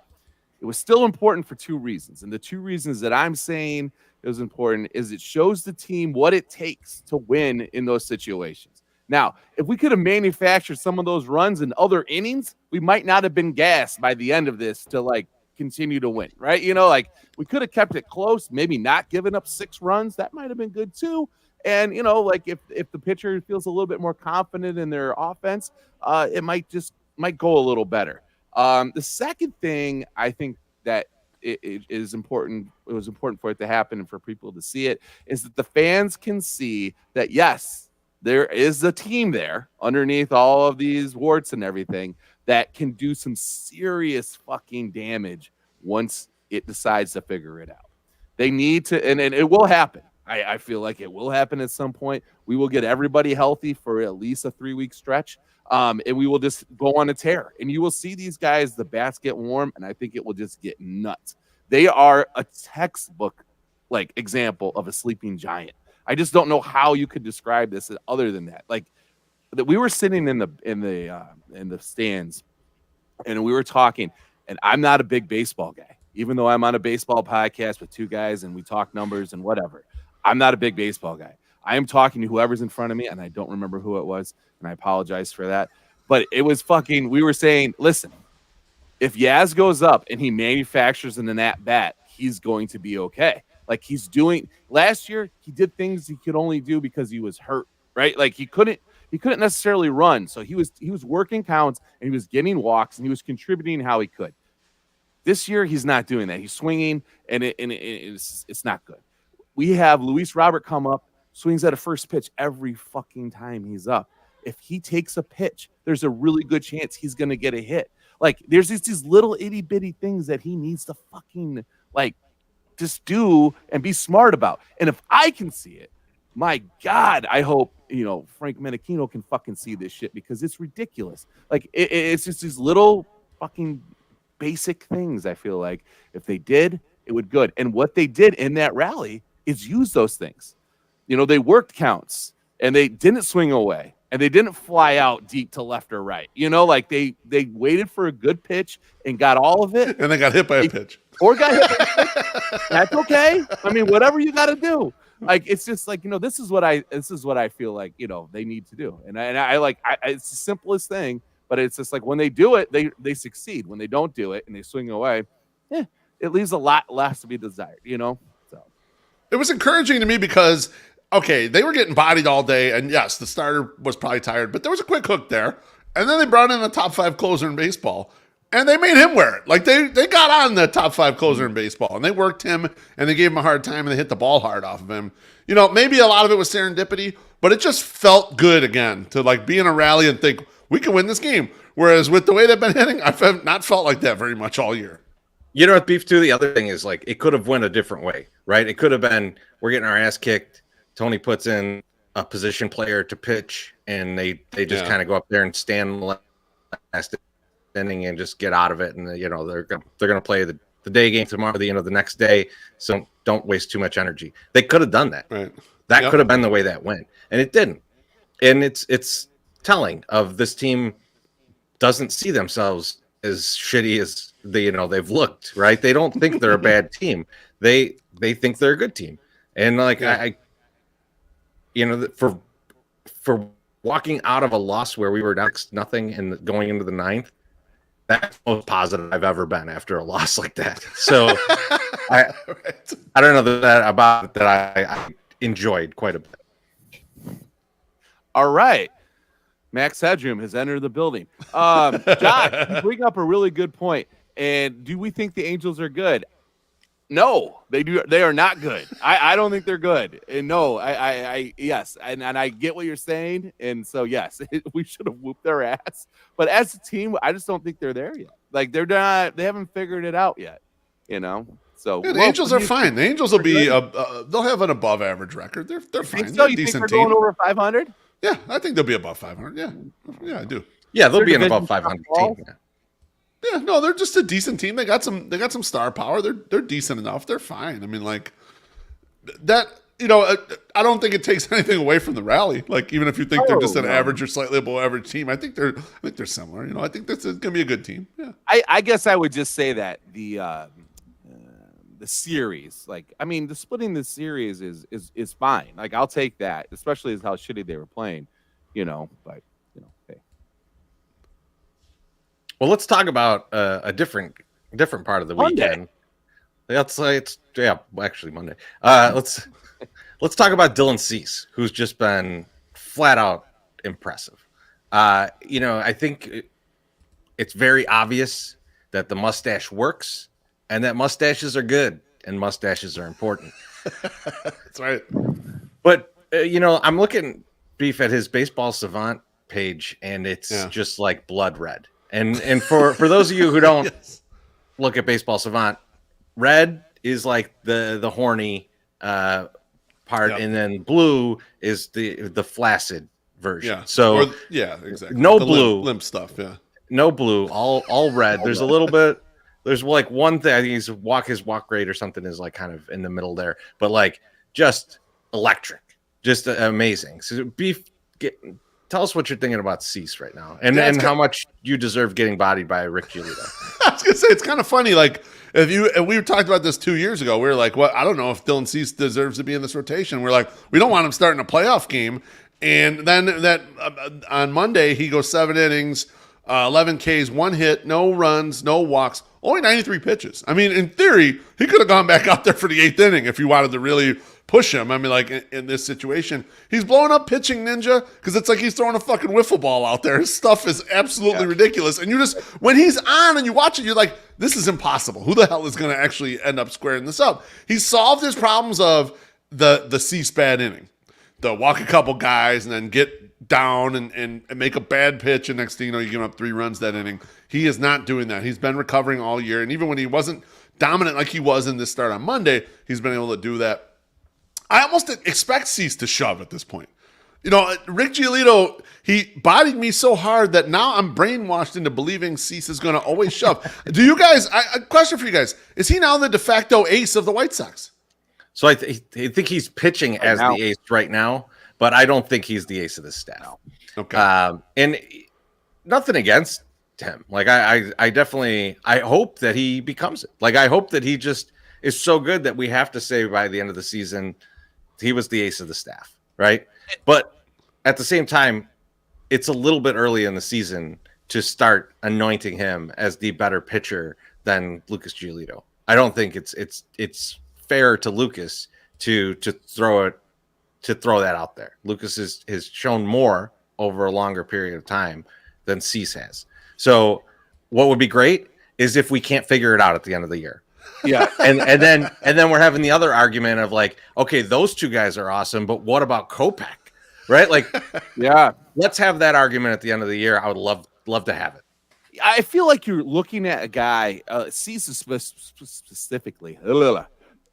it was still important for 2 reasons. And the 2 reasons that I'm saying it was important is it shows the team what it takes to win in those situations. Now, if we could have manufactured some of those runs in other innings, we might not have been gassed by the end of this to like continue to win, right? Like, we could have kept it close, maybe not given up 6 runs. That might have been good too. And, like if the pitcher feels a little bit more confident in their offense, it might go a little better. The second thing I think that it is important, it was important for it to happen and for people to see it, is that the fans can see that, yes, there is a team there underneath all of these warts and everything that can do some serious fucking damage once it decides to figure it out. They need to, and it will happen. I feel like it will happen at some point. We will get everybody healthy for at least a 3-week stretch. And we will just go on a tear, and you will see these guys, the bats get warm, and I think it will just get nuts. They are a textbook like example of a sleeping giant. I just don't know how you could describe this other than that. Like, that we were sitting in the stands, and we were talking, and I'm not a big baseball guy, even though I'm on a baseball podcast with 2 guys and we talk numbers and whatever. I'm not a big baseball guy. I am talking to whoever's in front of me, and I don't remember who it was, and I apologize for that. But it was we were saying, listen, if Yaz goes up and he manufactures an at-bat, he's going to be okay. Like, he's doing – last year, he did things he could only do because he was hurt, right? Like, he couldn't necessarily run. So he was working counts, and he was getting walks, and he was contributing how he could. This year, he's not doing that. He's swinging, and it's not good. We have Luis Robert come up, swings at a first pitch every fucking time he's up. If he takes a pitch, there's a really good chance he's going to get a hit. Like, there's these little itty bitty things that he needs to fucking like just do and be smart about. And if I can see it, my God, I hope, Frank Menachino can fucking see this shit, because it's ridiculous. Like, it's just these little fucking basic things. I feel like if they did, it would good. And what they did in that rally is use those things. They worked counts, and they didn't swing away, and they didn't fly out deep to left or right. Like, they waited for a good pitch and got all of it. And they got hit by a pitch. or got hit by a pitch. That's okay. I mean, whatever you got to do. Like, it's just like, this is what I feel like, they need to do. And it's the simplest thing, but it's just like when they do it, they succeed. When they don't do it and they swing away, it leaves a lot less to be desired, So it was encouraging to me because, okay, they were getting bodied all day, and yes, the starter was probably tired, but there was a quick hook there. And then they brought in a top 5 closer in baseball, and they made him wear it. Like, they got on the top 5 closer in baseball, and they worked him, and they gave him a hard time, and they hit the ball hard off of him. Maybe a lot of it was serendipity, but it just felt good again to, like, be in a rally and think, we can win this game. Whereas with the way they've been hitting, I've not felt like that very much all year. You know what, Beef, too? The other thing is, like, it could have went a different way, right? It could have been, we're getting our ass kicked. Tony puts in a position player to pitch, and they just kind of go up there and stand last inning and just get out of it. And they're gonna play the day game tomorrow, the next day. So don't waste too much energy. They could have done that. Right. That could have been the way that went, and it didn't. And it's telling of this team doesn't see themselves as shitty as they've looked. Right? They don't think they're a bad team. They think they're a good team. And for walking out of a loss where we were down 0 and going into the 9th, that's the most positive I've ever been after a loss like that. So I don't know that I enjoyed quite a bit. all right. Max Headroom has entered the building. Josh, you bring up a really good point. And do we think the Angels are good? No, they do. They are not good. I don't think they're good. And no, yes. And I get what you're saying. And so, yes, we should have whooped their ass. But as a team, I just don't think they're there yet. Like, they haven't figured it out yet, So the Angels are fine. The Angels will be, they'll have an above average record. They're fine. So they're you a decent think they're team. going over 500? Yeah, I think they'll be above 500. Yeah, I do. Yeah, they'll They're be an above division 500 top team. Yeah, no, they're just a decent team. They got some star power. They're decent enough. They're fine. I mean, like that. I don't think it takes anything away from the rally. Like, even if you think they're just an average or slightly above average team, I think they're similar. I think that's going to be a good team. Yeah. I guess I would just say that the series, like, I mean, the splitting the series is fine. Like, I'll take that, especially as how shitty they were playing. But hey. Well, let's talk about a different part of the weekend. Let's say actually Monday. Let's talk about Dylan Cease, who's just been flat out impressive. I think it's very obvious that the mustache works and that mustaches are good and mustaches are important. That's right. But I'm looking, Beef, at his Baseball Savant page, and it's just like blood red. And for those of you who don't look at Baseball Savant, red is like the horny part, and then blue is the flaccid version. Yeah. So exactly. No the blue, limp stuff. Yeah. No blue, all red. There's a little bit. There's like one thing. I think his walk rate or something is like kind of in the middle there, but like just electric, just amazing. So Beef, tell us what you're thinking about Cease right now, and how much you deserve getting bodied by Rick Giolito. I was gonna say, it's kind of funny. Like, if we talked about this 2 years ago, we were like, "What? I don't know if Dylan Cease deserves to be in this rotation." We're like, we don't want him starting a playoff game. And then on Monday, he goes 7 innings, 11 Ks, 1 hit, no runs, no walks, only 93 pitches. I mean, in theory, he could have gone back out there for the 8th inning if you wanted to really push him. I mean, like, in this situation, he's blowing up pitching ninja because it's like he's throwing a fucking wiffle ball out there. His stuff is absolutely ridiculous. And when he's on and you watch it, you're like, this is impossible. Who the hell is going to actually end up squaring this up? He solved his problems of the Cease bad inning. The walk a couple guys and then get down and make a bad pitch, and next thing you know, you give up 3 runs that inning. He is not doing that. He's been recovering all year, and even when he wasn't dominant like he was in this start on Monday, he's been able to do that. I almost expect Cease to shove at this point. Rick Giolito, he bodied me so hard that now I'm brainwashed into believing Cease is going to always shove. Do you guys, a question for you guys, is he now the de facto ace of the White Sox? So I think he's pitching as the ace right now, but I don't think he's the ace of the staff. Okay. And nothing against him. Like I definitely I hope that he becomes it. Like I hope that he just is so good that we have to say by the end of the season he was the ace of the staff, right? But at the same time, it's a little bit early in the season to start anointing him as the better pitcher than Lucas Giolito. I don't think it's fair to Lucas to throw that out there. Lucas has shown more over a longer period of time than Cease has. So what would be great is if we can't figure it out at the end of the year. Yeah. and then we're having the other argument of like, okay, those two guys are awesome, but what about Kopech? Right? Like, Yeah. let's have that argument at the end of the year. I would love to have it. I feel like you're looking at a guy, Cease specifically,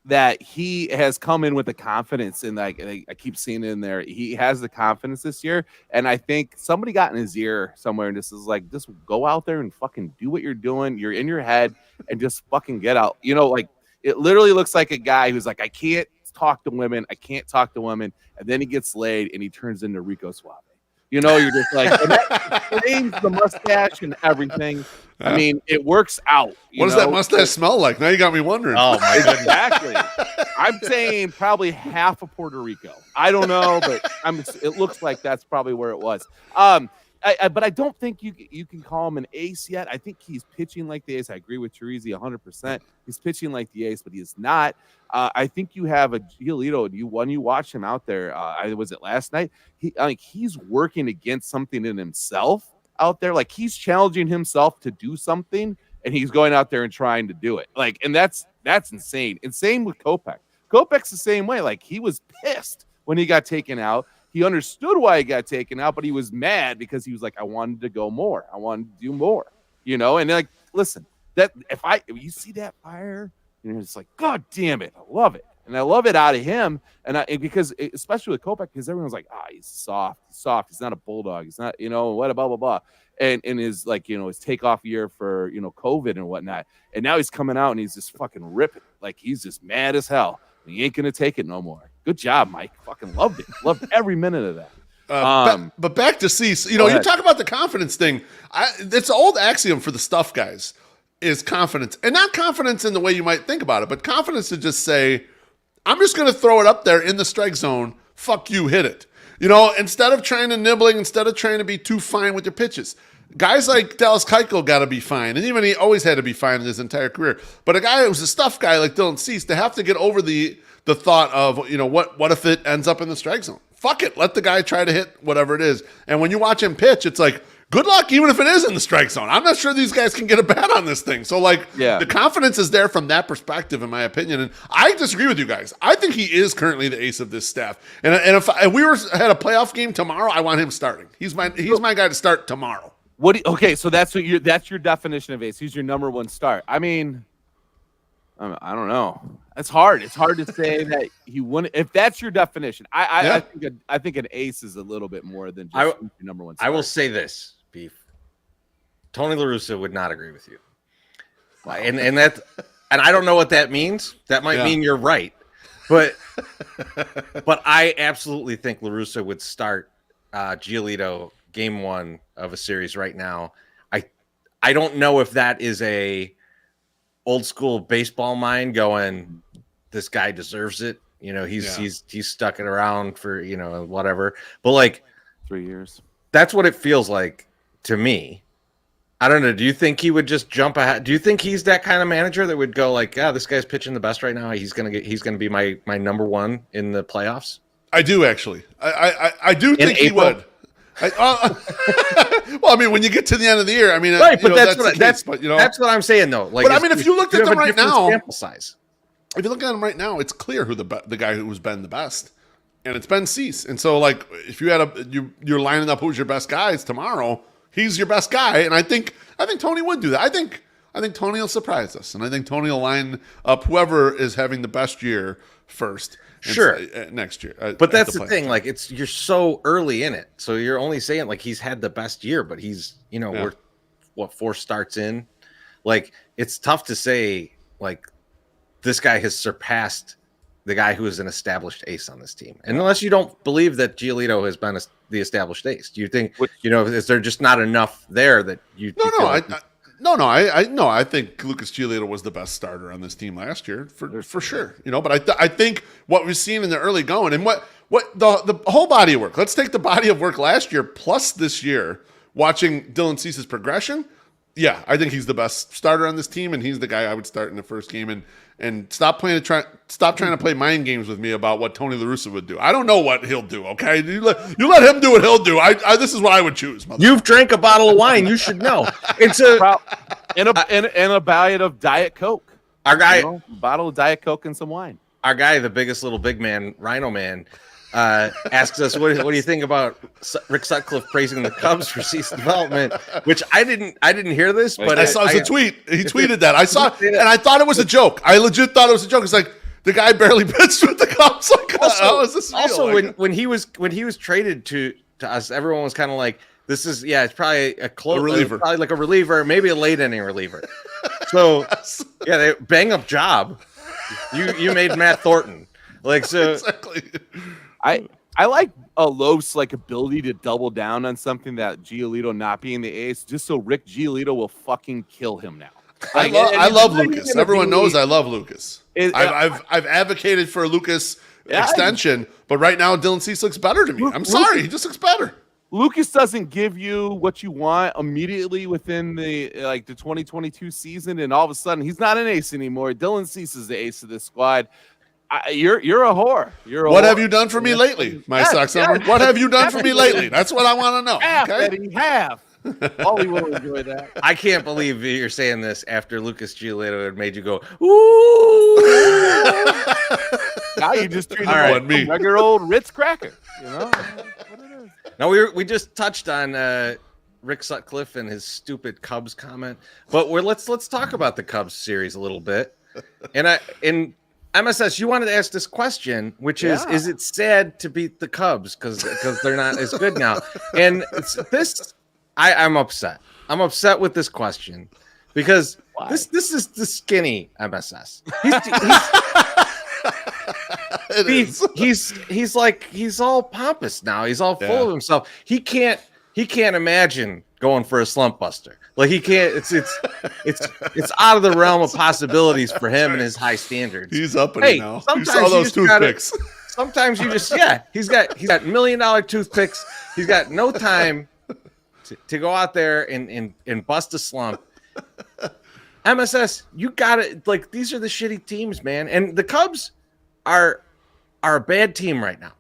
that he has come in with the confidence, and like I keep seeing it in there. He has the confidence this year, and I think somebody got in his ear somewhere, and this is like, just go out there and fucking do what you're doing. You're in your head, and just fucking get out. You know, like it literally looks like a guy who's like, I can't talk to women, and then he gets laid, and he turns into Rico Suave. You know, you're just like, and that explains the mustache and everything. I mean, it works out. What does that mustache smell like? Now you got me wondering. Oh my goodness. Exactly. I'm saying probably half of Puerto Rico. I don't know, but it looks like that's probably where it was. But I don't think you can call him an ace yet. I think he's pitching like the ace. I agree with Teresi 100%. He's pitching like the ace, but he is not. I think you have a Giolito, and when you watch him out there, was it last night? He's working against something in himself out there. Like he's challenging himself to do something, and he's going out there and trying to do it. Like, and that's insane. And same with Kopech. Kopech's the same way. Like he was pissed when he got taken out. He understood why he got taken out, but he was mad because he was like, I wanted to go more. I wanted to do more, you know? And like, listen, that if you see that fire, and it's like, God damn it. I love it. And I love it out of him. And because especially with Kopech, because everyone's like, he's soft. He's not a bulldog. He's not, what, blah, blah, blah. And his like, his takeoff year for, COVID and whatnot. And now he's coming out and he's just fucking ripping. Like he's just mad as hell. He ain't going to take it no more. Good job, Mike. Fucking loved it. Loved every minute of that. But back to Cease, you talk about the confidence thing. It's an old axiom for the stuff guys is confidence, and not confidence in the way you might think about it, but confidence to just say, I'm just going to throw it up there in the strike zone. Fuck you, hit it. Instead of trying to nibbling, instead of trying to be too fine with your pitches. Guys like Dallas Keuchel got to be fine, and even he always had to be fine in his entire career. But a guy who's a stuff guy like Dylan Cease, to have to get over the thought of, what if it ends up in the strike zone? Fuck it. Let the guy try to hit whatever it is. And when you watch him pitch, it's like, good luck, even if it is in the strike zone. I'm not sure these guys can get a bat on this thing. So, the confidence is there from that perspective, in my opinion. And I disagree with you guys. I think he is currently the ace of this staff. And if we had a playoff game tomorrow, I want him starting. He's my guy to start tomorrow. Okay, so that's your definition of ace. He's your number one start. I mean, I don't know. It's hard. It's hard to say that he wouldn't. If that's your definition, I think an ace is a little bit more than just your number one start. I will say this, Beef. Tony La Russa would not agree with you, and I don't know what that means. That might mean you're right, but I absolutely think La Russa would start Giolito game one of a series right now. I don't know if that is a old school baseball mind going, this guy deserves it. He's stuck it around for, whatever. But 3 years. That's what it feels like to me. I don't know. Do you think he would just jump ahead? Do you think he's that kind of manager that would go like, this guy's pitching the best right now. He's going to be my number one in the playoffs? I do actually. I do think he would. Well, I mean, when you get to the end of the year, I mean, right, but that's what I'm saying though. But I mean, if you looked at them right now, sample size. If you look at them right now, it's clear who the guy who's been the best, and it's Ben Cease. And so, if you had you're lining up who's your best guys tomorrow, he's your best guy, and I think Tony would do that. I think Tony will surprise us, and I think Tony will line up whoever is having the best year first. Sure, next year. But that's the thing. You're so early in it, so you're only saying he's had the best year, but he's we're 4 starts in. It's tough to say this guy has surpassed the guy who is an established ace on this team. And unless you don't believe that Giolito has been the established ace, do you think, is there just not enough there that you? I think Lucas Giolito was the best starter on this team last year for sure. But I think what we've seen in the early going and what the whole body of work. Let's take the body of work last year plus this year. Watching Dylan Cease's progression, yeah, I think he's the best starter on this team, and he's the guy I would start in the first game. And stop trying to play mind games with me about what Tony La Russa would do. I don't know what he'll do. Okay, you let him do what he'll do. This is what I would choose. You've drank a bottle of wine. You should know. It's and a bottle of Diet Coke. Our guy, bottle of Diet Coke and some wine. Our guy, the biggest little big man, Rhino Man, asks us, what do you think about Rick Sutcliffe praising the Cubs for season development? Which I didn't hear this, but I saw a tweet. He tweeted that. I saw it, and I thought it was a joke. I legit thought it was a joke. It's like the guy barely pitched with the Cubs. Like, how is this real? Also, when he was traded to us, everyone was kind of like, this is it's probably a reliever, probably like a reliever, maybe a late inning reliever. So they bang up job. You made Matt Thornton exactly. I like Los ability to double down on something that Giolito not being the ace, just so Rick Giolito will fucking kill him now. I love Lucas. Everyone knows I love Lucas. I've advocated for a Lucas extension, but right now Dylan Cease looks better to me. I'm sorry, he just looks better. Lucas doesn't give you what you want immediately within the 2022 season, and all of a sudden he's not an ace anymore. Dylan Cease is the ace of this squad. You're a whore. What have you done for me lately, my Sox owner? What have you done for me lately? That's what I want to know. Half. Ollie will enjoy that. I can't believe you're saying this after Lucas Giolito had made you go, ooh. Now you just treat him like a regular old Ritz cracker. Now we just touched on Rick Sutcliffe and his stupid Cubs comment, but let's talk about the Cubs series a little bit. And in MSS, you wanted to ask this question, which is it sad to beat the Cubs because they're not as good now? And I'm upset. I'm upset with this question because this is the skinny MSS. He's all pompous now. He's all full of himself. He can't imagine going for a slump buster. Like he can't. It's out of the realm of possibilities for him and his high standards. He's up in it now. You saw those toothpicks. Sometimes you just he's got $1 million toothpicks. He's got no time to go out there and bust a slump. MSS, you got it. Like these are the shitty teams, man. And the Cubs are a bad team right now.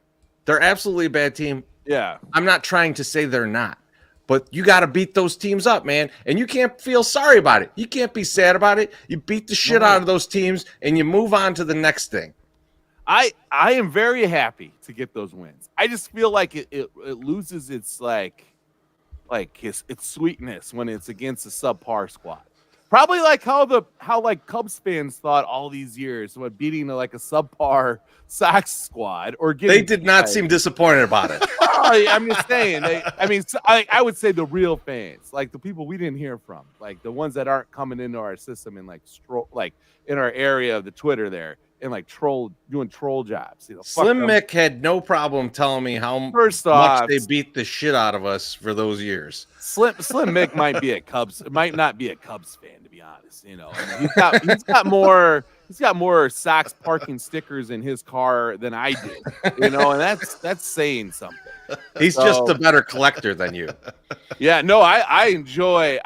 They're absolutely a bad team. Yeah. I'm not trying to say they're not, but you got to beat those teams up, man. And you can't feel sorry about it. You can't be sad about it. You beat the shit out of those teams and you move on to the next thing. I am very happy to get those wins. I just feel like it loses its its sweetness when it's against a subpar squad. Probably like how Cubs fans thought all these years when beating a subpar Sox squad or getting. They did not seem disappointed about it. I'm just saying. I would say the real fans, like the people we didn't hear from, like the ones that aren't coming into our system and in our area of the Twitter there and doing troll jobs. Slim Mick had no problem telling me how much they beat the shit out of us for those years. Slim Mick might not be a Cubs fan, to be honest. He's got more Sox parking stickers in his car than I do. And that's saying something. He's just a better collector than you. Yeah, no, I enjoy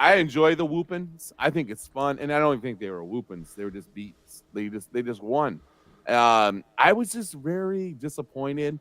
the whoopings. I think it's fun, and I don't even think they were whoopings. They were just beats. They just won. I was just very disappointed.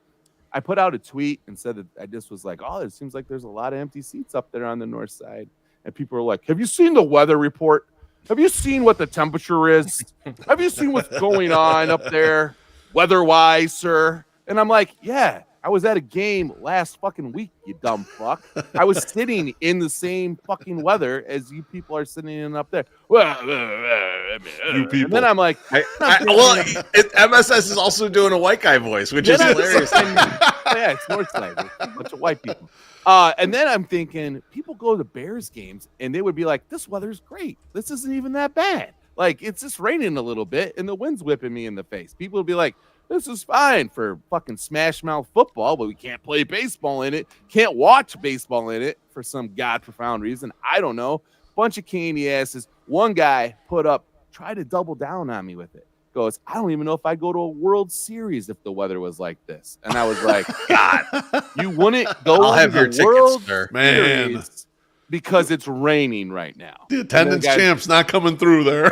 I put out a tweet and said that I just was like, oh, it seems like there's a lot of empty seats up there on the north side. And people were like, have you seen the weather report? Have you seen what the temperature is? Have you seen what's going on up there weather-wise, sir? And I'm like, yeah, I was at a game last fucking week, you dumb fuck. I was sitting in the same fucking weather as you people are sitting in up there. You people. And then I'm like, MSS is also doing a white guy voice, which is hilarious. Yeah, it's more exciting. A bunch of white people. And then I'm thinking, people go to Bears games and they would be like, this weather's great. This isn't even that bad. Like, it's just raining a little bit and the wind's whipping me in the face. People would be like, This is fine for fucking smash mouth football, but we can't play baseball in it. Can't watch baseball in it for some god profound reason. I don't know. Bunch of candy asses. One guy tried to double down on me with it. Goes, I don't even know if I'd go to a World Series if the weather was like this. And I was like, God, you wouldn't go I'll have to your the World tickets, sir. Series because it's raining right now. The attendance champ's not coming through there.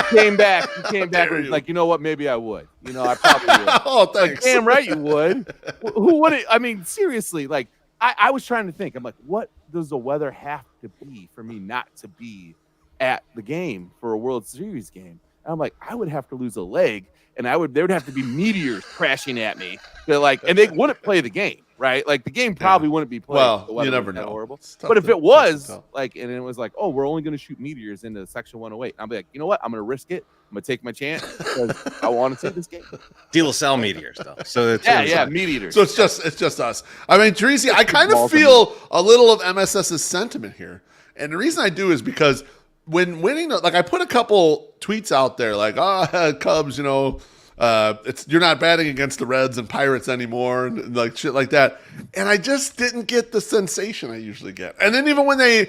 He came back and was like, you know what? Maybe I would. I probably would. Oh, thanks. Damn right you would. Who would it? I mean, seriously, like I was trying to think. I'm like, what does the weather have to be for me not to be at the game for a World Series game? And I'm like, I would have to lose a leg, and there would have to be meteors crashing at me. And they wouldn't play the game, right? Like the game probably wouldn't be played. Well, you never know. Horrible. But if it was and it was like, oh, we're only going to shoot meteors into Section 108, I'll be like, you know what? I'm going to risk it. I'm going to take my chance because I want to see this game. De La Salle meteors, though. So it's meat eaters. So it's just us. I mean, Teresi, I kind of feel a little of MSS's sentiment here, and the reason I do is because when winning, like I put a couple tweets out there, like, Cubs, you're not batting against the Reds and Pirates anymore, and like shit like that. And I just didn't get the sensation I usually get. And then even when they,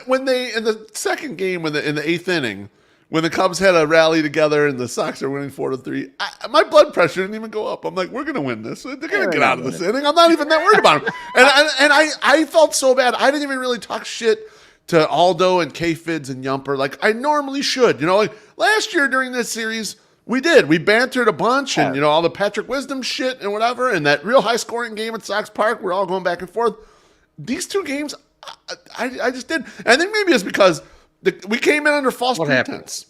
when they in the second game, in the eighth inning, when the Cubs had a rally together and the Sox are winning 4-3, my blood pressure didn't even go up. I'm like, we're going to win this. They're going to get out of this inning. I'm not even that worried about them. And I felt so bad. I didn't even really talk shit to Aldo and K-Fids and Yumper like I normally should. Like last year during this series, we did. We bantered a bunch and, all the Patrick Wisdom shit and whatever. And that real high-scoring game at Sox Park, we're all going back and forth. These two games, I just did. And I think maybe it's because we came in under false pretense.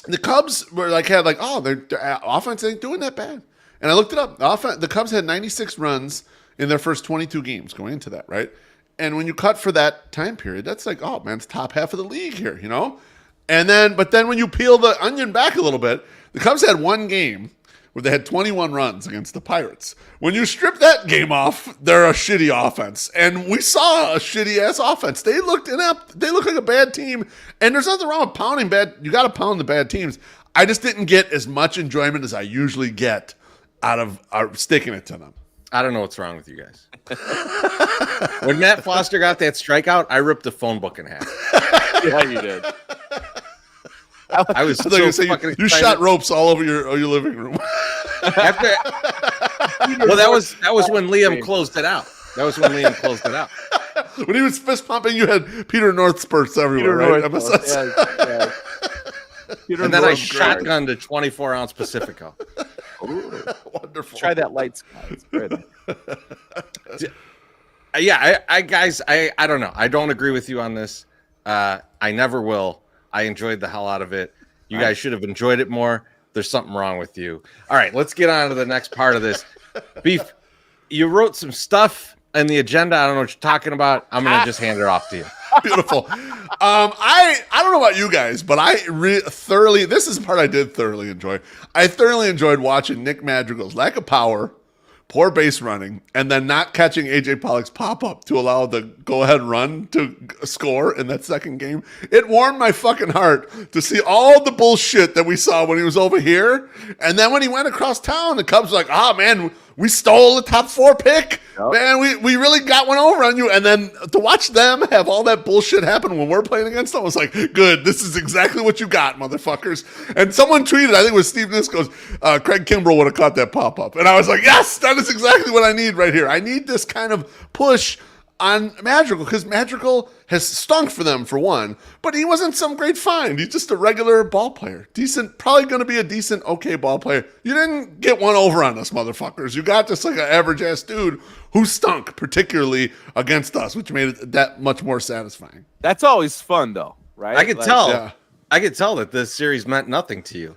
The Cubs were their offense ain't doing that bad. And I looked it up. The Cubs had 96 runs in their first 22 games going into that, right? And when you cut for that time period, that's like, oh man, it's top half of the league here, But then when you peel the onion back a little bit, the Cubs had one game where they had 21 runs against the Pirates. When you strip that game off, they're a shitty offense. And we saw a shitty-ass offense. They looked inept. They look like a bad team. And there's nothing wrong with pounding bad. You got to pound the bad teams. I just didn't get as much enjoyment as I usually get out of sticking it to them. I don't know what's wrong with you guys. When Matt Foster got that strikeout, I ripped the phone book in half. Yeah, you did. I was so fucking you shot ropes all over your living room. That was when Liam closed it out. When he was fist pumping, you had Peter North spurts everywhere, right? Yeah. And then I shotgunned a 24-ounce Pacifico. Ooh, wonderful. Try that light sky. It's great. Yeah, I don't know. I don't agree with you on this. I never will. I enjoyed the hell out of it. You guys should have enjoyed it more. There's something wrong with you. All right, let's get on to the next part of this. Beef, you wrote some stuff in the agenda. I don't know what you're talking about. I'm going to just hand it off to you. Beautiful. I don't know about you guys, but I thoroughly, this is the part I did thoroughly enjoy. I thoroughly enjoyed watching Nick Madrigal's lack of power, poor base running, and then not catching A.J. Pollock's pop-up to allow the go-ahead run to score in that second game. It warmed my fucking heart to see all the bullshit that we saw when he was over here. And then when he went across town, the Cubs were like, man, we stole the top 4 pick. Yep. Man, we really got one over on you. And then to watch them have all that bullshit happen when we're playing against them, I was like, good, this is exactly what you got, motherfuckers. And someone tweeted, I think it was Steve Nisco's, Craig Kimbrell would have caught that pop-up. And I was like, yes, that is exactly what I need right here. I need this kind of push on Madrigal, because Madrigal has stunk for them, for one, but he wasn't some great find. He's just a regular ball player. Decent, probably going to be a decent, okay ball player. You didn't get one over on us, motherfuckers. You got just like an average-ass dude who stunk, particularly against us, which made it that much more satisfying. That's always fun, though, right? I could tell. Yeah. I could tell that this series meant nothing to you.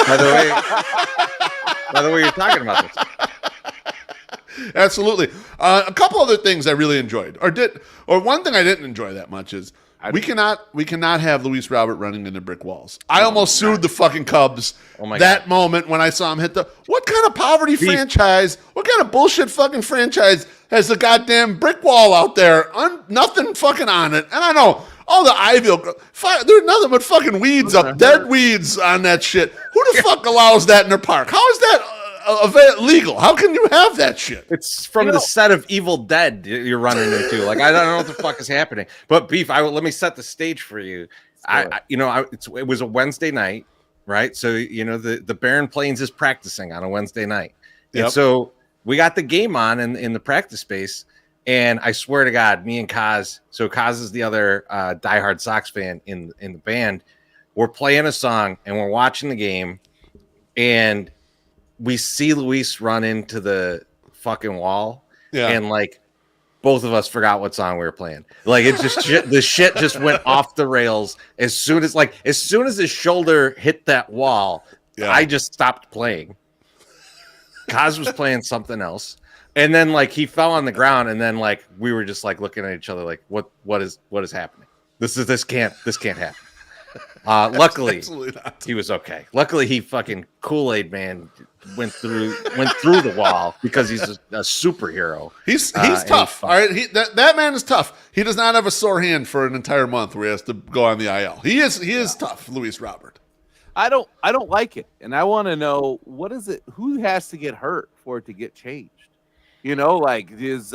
By the way you're talking about this. Absolutely. A couple other things I really enjoyed, or one thing I didn't enjoy that much is we cannot have Luis Robert running into brick walls. I almost sued the fucking Cubs that moment when I saw him hit what kind of poverty franchise, what kind of bullshit fucking franchise has a goddamn brick wall out there, nothing fucking on it? And I know all the ivy, there's nothing but fucking weeds up, dead weeds on that shit. Who the fuck allows that in their park? How is that legal? How can you have that shit? It's from the set of Evil Dead you're running into. Like, I don't know what the fuck is happening. But Beef, let me set the stage for you. It was a Wednesday night, right? So the Baron Plains is practicing on a Wednesday night, and so we got the game on in the practice space. And I swear to God, me and Kaz, so Kaz is the other diehard Sox fan in the band. We're playing a song and we're watching the game, and we see Luis run into the fucking wall, and like both of us forgot what song we were playing. Like it just the shit just went off the rails as soon as his shoulder hit that wall. I just stopped playing. Kaz was playing something else. And then like he fell on the ground, and then like we were just like looking at each other like what is happening? This can't happen. Luckily he was okay. Luckily he fucking Kool-Aid man went through the wall because he's a superhero. He's tough. All right, that man is tough. He does not have a sore hand for an entire month where he has to go on the IL. He is tough, Luis Robert. I don't like it, and I want to know what is it? Who has to get hurt for it to get changed? Like does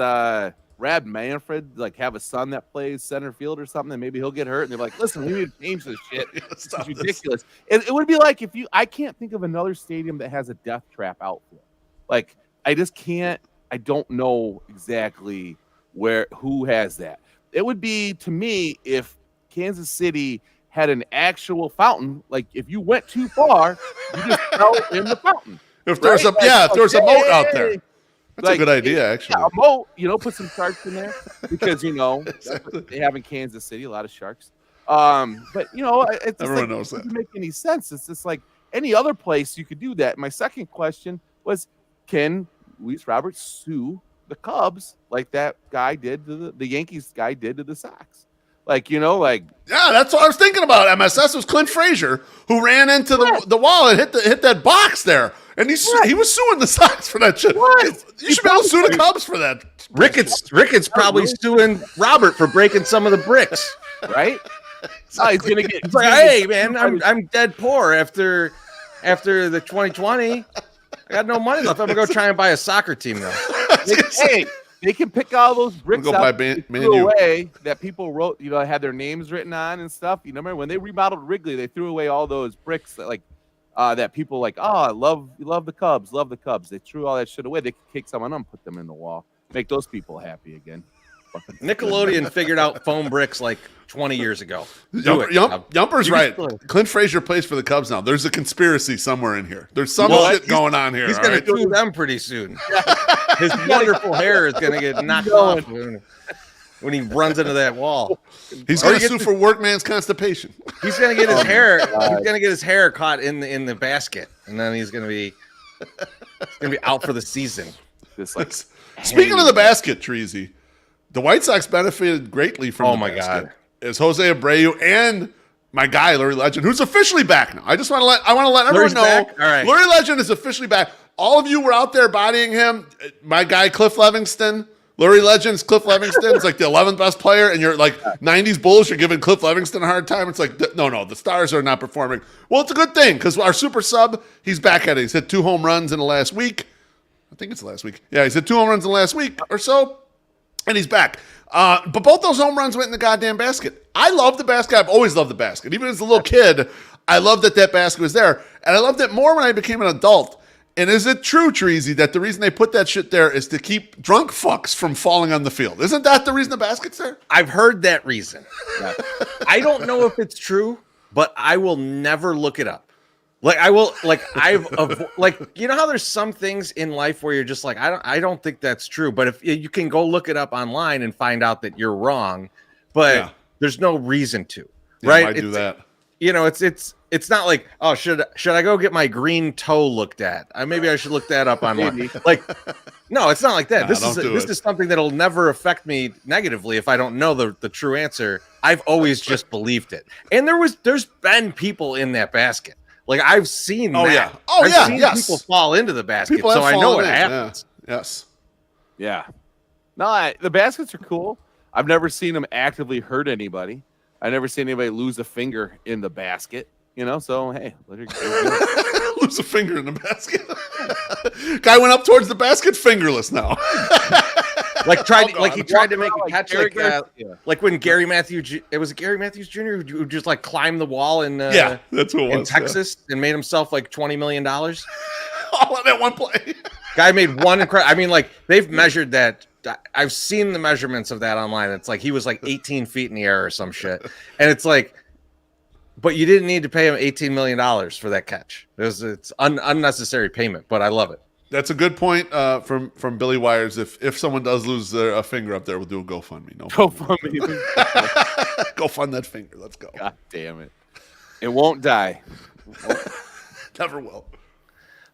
Rad Manfred like have a son that plays center field or something, and maybe he'll get hurt, and they're like, listen, we need to change this shit. It's ridiculous. It would be like I can't think of another stadium that has a death trap outfield. Like I just can't. I don't know exactly who has that. It would be to me if Kansas City had an actual fountain. Like if you went too far, you just fell in the fountain. If there's a moat out there. That's a good idea, actually. Yeah, a moat, put some sharks in there because that's what they have in Kansas City, a lot of sharks. But it's everyone knows that. It doesn't make any sense. It's just like any other place you could do that. My second question was, can Luis Roberts sue the Cubs like that guy did to the Yankees guy did to the Sox? Like, yeah, that's what I was thinking about. MSS was Clint Frazier who ran into the wall and hit that box there. And he was suing the Sox for that shit. What? You should be able to sue the Cubs for that. Ricketts probably suing Robert for breaking some of the bricks, right? He's gonna get. It's like, hey man, I'm dead poor after the 2020. I got no money left. I'm gonna go try and buy a soccer team though. Hey, they can pick all those bricks out away that people wrote. Had their names written on and stuff. Remember when they remodeled Wrigley, they threw away all those bricks that people like, love the Cubs, love the Cubs. They threw all that shit away. They could kick someone up and put them in the wall. Make those people happy again. Nickelodeon figured out foam bricks like 20 years ago. Yumper's right. Clint Frazier plays for the Cubs now. There's a conspiracy somewhere in here. There's some shit going on here. He's going to sue them pretty soon. His wonderful hair is going to get knocked off when he runs into that wall. He's going to sue for workman's constipation. He's going to get his hair. He's going to get his hair caught in the basket, and then he's going to be out for the season. Speaking of the basket, Treasy, the White Sox benefited greatly from the basket. God. It's Jose Abreu and my guy Larry Legend, who's officially back now. I want to let everyone know. Back? All right. Larry Legend is officially back. All of you were out there bodying him. My guy Cliff Levingston. Larry Legend's Cliff Levingston is like the 11th best player, and you're like 90s Bulls. You're giving Cliff Levingston a hard time. It's like, no, the Stars are not performing. Well, it's a good thing because our super sub, he's back at it. He's hit 2 home runs in the last week. I think it's the last week. Yeah, he's hit 2 home runs in the last week or so, and he's back. But both those home runs went in the goddamn basket. I love the basket. I've always loved the basket. Even as a little kid, I loved that basket was there. And I loved it more when I became an adult. And is it true, Treasy, that the reason they put that shit there is to keep drunk fucks from falling on the field? Isn't that the reason the basket's there? I've heard that reason. I don't know if it's true, but I will never look it up. Like I will, you know how there's some things in life where you're just like, I don't think that's true. But if you can go look it up online and find out that you're wrong, but there's no reason to, right? I do that. It's not like, oh, should I go get my green toe looked at? Maybe I should look that up online. No, it's not like that. This is something that'll never affect me negatively if I don't know the true answer. I've always just believed it. And there's been people in that basket. Like I've seen that. I've seen people fall into the basket, so I know what happens. Yeah. Yes. Yeah. No, the baskets are cool. I've never seen them actively hurt anybody. I've never seen anybody lose a finger in the basket. So hey, let her lose a finger in the basket. Guy went up towards the basket fingerless now. He tried to make a catch like when Gary Matthews. It was Gary Matthews Jr. who just like climbed the wall in that's what it was, in Texas and made himself like $20 million. All on that one play. Guy made one incredible. I mean, like they've measured that. I've seen the measurements of that online. It's like he was like 18 feet in the air or some shit, and it's like. But you didn't need to pay him $18 million for that catch. It's unnecessary payment, but I love it. That's a good point from Billy Wires. If someone does lose a finger up there, we'll do a GoFundMe. No GoFundMe. Go fund that finger. Let's go. God damn it. It won't die. Never will.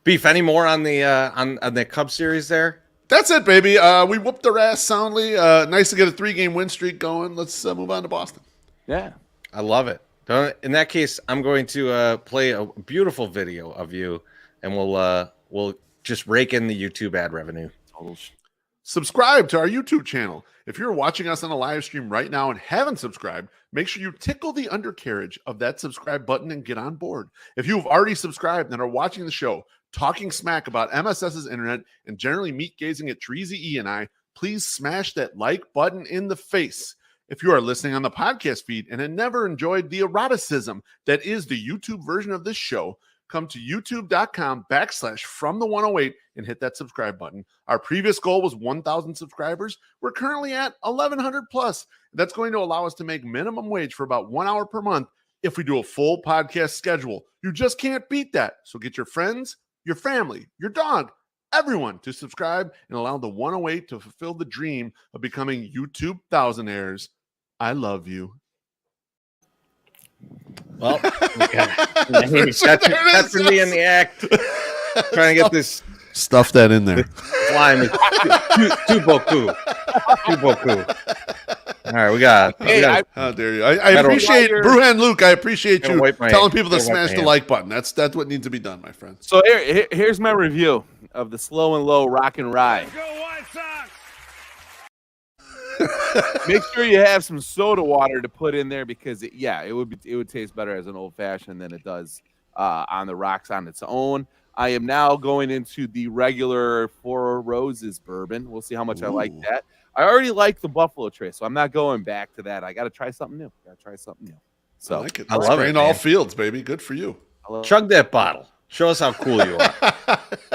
Beef, any more on the Cubs series there? That's it, baby. We whooped their ass soundly. Nice to get a 3-game win streak going. Let's move on to Boston. Yeah. I love it. In that case, I'm going to play a beautiful video of you, and we'll just rake in the YouTube ad revenue. Subscribe to our YouTube channel. If you're watching us on a live stream right now and haven't subscribed, make sure you tickle the undercarriage of that subscribe button and get on board. If you've already subscribed and are watching the show, talking smack about MSS's internet and generally meat gazing at Treasy E and I, please smash that like button in the face. If you are listening on the podcast feed and have never enjoyed the eroticism that is the YouTube version of this show, come to youtube.com/FromThe108 and hit that subscribe button. Our previous goal was 1,000 subscribers. We're currently at 1,100 plus. That's going to allow us to make minimum wage for about 1 hour per month if we do a full podcast schedule. You just can't beat that. So get your friends, your family, your dog, everyone to subscribe and allow the 108 to fulfill the dream of becoming YouTube thousandaires. I love you. Well, that's for me in the act. Trying to get this stuff that in there. Slime is too beaucoup. Too beaucoup. All right, we got. How dare you? I appreciate Bruhan Luke. I appreciate you telling people to smash the like button. That's what needs to be done, my friend. So here's my review of the slow and low rock and rye. Go White Sox! Make sure you have some soda water to put in there because it would taste better as an old fashioned than it does on the rocks on its own. I am now going into the regular Four Roses bourbon. We'll see how much I like that. I already like the Buffalo Trace, so I'm not going back to that. I got to try something new. So I like it. I love it. In all fields, baby. Good for you. Chug that bottle. Show us how cool you are.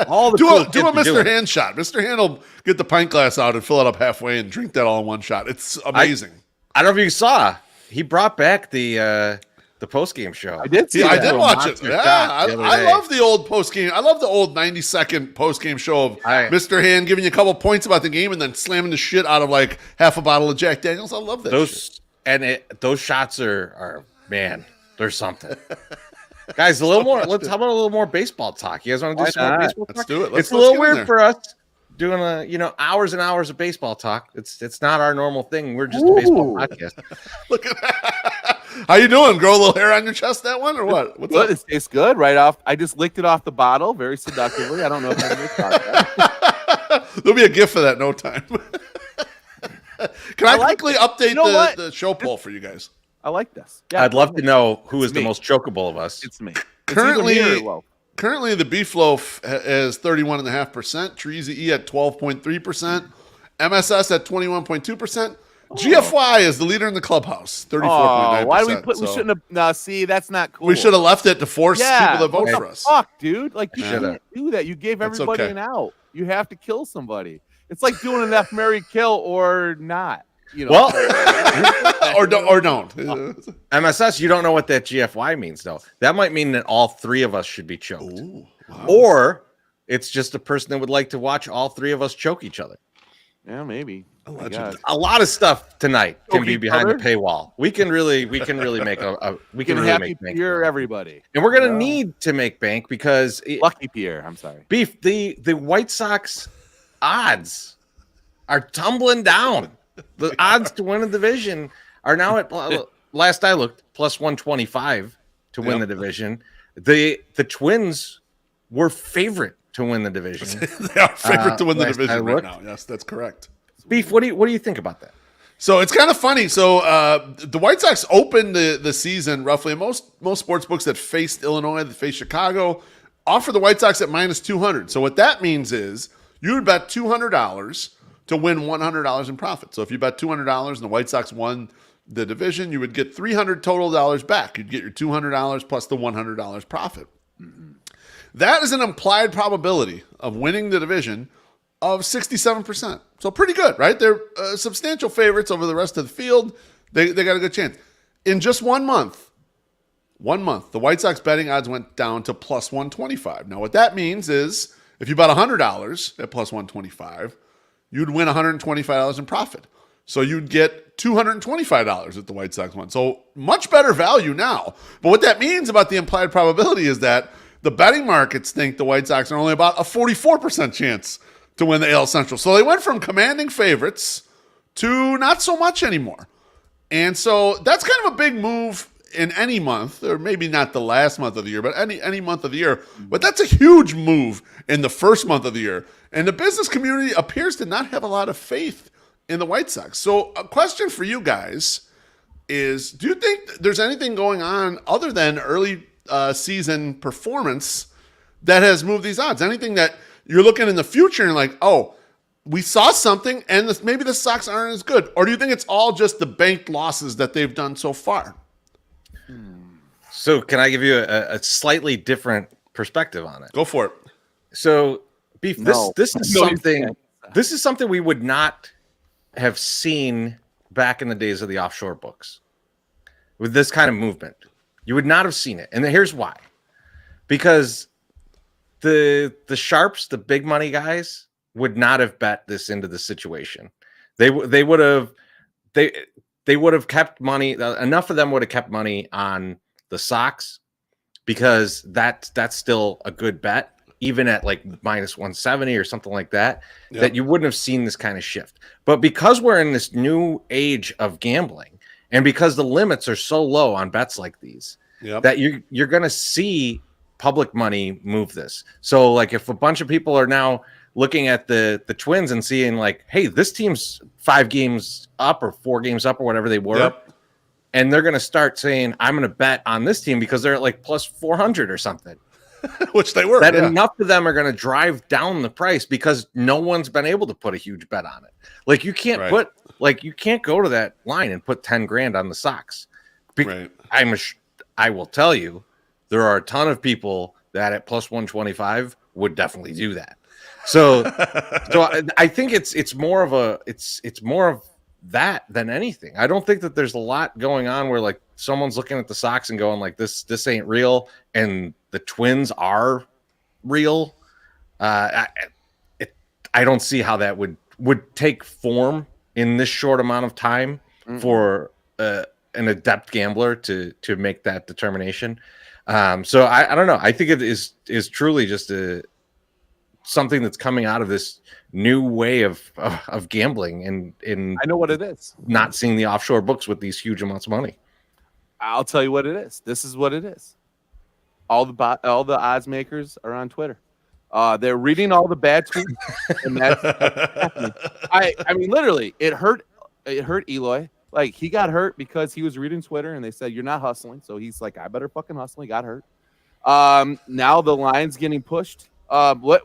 All the do cool a Mr. Hand shot. Mr. Hand will get the pint glass out and fill it up halfway and drink that all in one shot. It's amazing. I don't know if you saw. He brought back the post-game show. I did see I that. did watch it. Yeah, I love the old post-game. I love the old 90-second post-game show of Mr. Hand giving you a couple points about the game and then slamming the shit out of like half a bottle of Jack Daniels. I love that shit. And those shots are man, there's something. Guys, a little more. How about a little more baseball talk? You guys want to do some more baseball talk? Let's do it. It's a little weird for us doing hours and hours of baseball talk. It's not our normal thing. We're just a baseball podcast. Look at that. How you doing? Grow a little hair on your chest, that one, or what? What's up? It tastes good right off. I just licked it off the bottle very seductively. I don't know if I'm going to talk that. There'll be a gift for that in no time. Can I quickly update the show poll for you guys? I like this. Yeah, I'd love to know who is the most chokeable of us. It's me. Currently, the Beef Loaf is 31.5%. Treasy E at 12.3%. MSS at 21.2%. GFY is the leader in the clubhouse, 34.9%. Why do we put? We shouldn't have. No, see, that's not cool. We should have left it to force people to vote for us. Fuck, dude! Like you can't do that. You gave everybody an out. You have to kill somebody. It's like doing an F, Marry, kill or not. Well, or don't. MSS, you don't know what that GFY means, though. That might mean that all three of us should be choked. Ooh, wow. Or it's just a person that would like to watch all three of us choke each other. Yeah, maybe. A lot of stuff tonight can be behind the paywall. We can really make make bank. Pierre, everybody. And we're gonna need to make bank because Lucky Pierre, I'm sorry. Beef, the White Sox odds are tumbling down. The odds to win the division are now at last I looked plus 125 to win the division. The Twins were favorite to win the division. They are favorite to win the division right now. Yes, that's correct. Beef, what do you think about that? So it's kind of funny. So the White Sox opened the season roughly. Most sports books that faced Illinois, that faced Chicago, offer the White Sox at minus 200. So what that means is you would bet $200 to win $100 in profit. So if you bet $200 and the White Sox won the division, you would get $300 total dollars back. You'd get your $200 plus the $100 profit. Mm-hmm. That is an implied probability of winning the division of 67%. So pretty good, right? They're substantial favorites over the rest of the field. They got a good chance. In just 1 month, the White Sox betting odds went down to plus 125. Now, what that means is if you bet $100 at plus 125, you'd win $125 in profit. So you'd get $225 if the White Sox won. So much better value now. But what that means about the implied probability is that the betting markets think the White Sox are only about a 44% chance to win the AL Central. So they went from commanding favorites to not so much anymore. And so that's kind of a big move in any month, or maybe not the last month of the year, but any month of the year. But that's a huge move in the first month of the year. And the business community appears to not have a lot of faith in the White Sox. So a question for you guys is, do you think there's anything going on other than early season performance that has moved these odds? Anything that you're looking in the future and like, oh, we saw something and maybe the Sox aren't as good? Or do you think it's all just the banked losses that they've done so far? So can I give you a slightly different perspective on it? Go for it. So, Beef, this is something we would not have seen back in the days of the offshore books. With this kind of movement, you would not have seen it. And here's why. Because the sharps, the big money guys, would not have bet this into the situation. They would have kept money. Enough of them would have kept money on the Sox because that's still a good bet, even at like minus 170 or something like that. Yep. That you wouldn't have seen this kind of shift. But because we're in this new age of gambling, and because the limits are so low on bets like these, that you're going to see public money move this. So like if a bunch of people are now looking at the Twins and seeing like, hey, this team's 5 games up or 4 games up or whatever they were, and they're going to start saying, I'm going to bet on this team because they're at like plus 400 or something. Which they were. That enough of them are going to drive down the price because no one's been able to put a huge bet on it. Like you can't you can't go to that line and put 10 grand on the Sox. I will tell you, there are a ton of people that at plus 125 would definitely do that. So I think it's more of that than anything. I don't think that there's a lot going on where like someone's looking at the Sox and going like this ain't real and the Twins are real. I don't see how that would take form in this short amount of time for an adept gambler to make that determination. So I don't know. I think it is truly just something that's coming out of this new way of gambling and I know what it is. Not seeing the offshore books with these huge amounts of money. I'll tell you what it is. This is what it is. All the odds makers are on Twitter. They're reading all the bad tweets, and that's happening. I mean, literally, it hurt Eloy. Like he got hurt because he was reading Twitter, and they said you're not hustling. So he's like, I better fucking hustle. He got hurt. Now the line's getting pushed.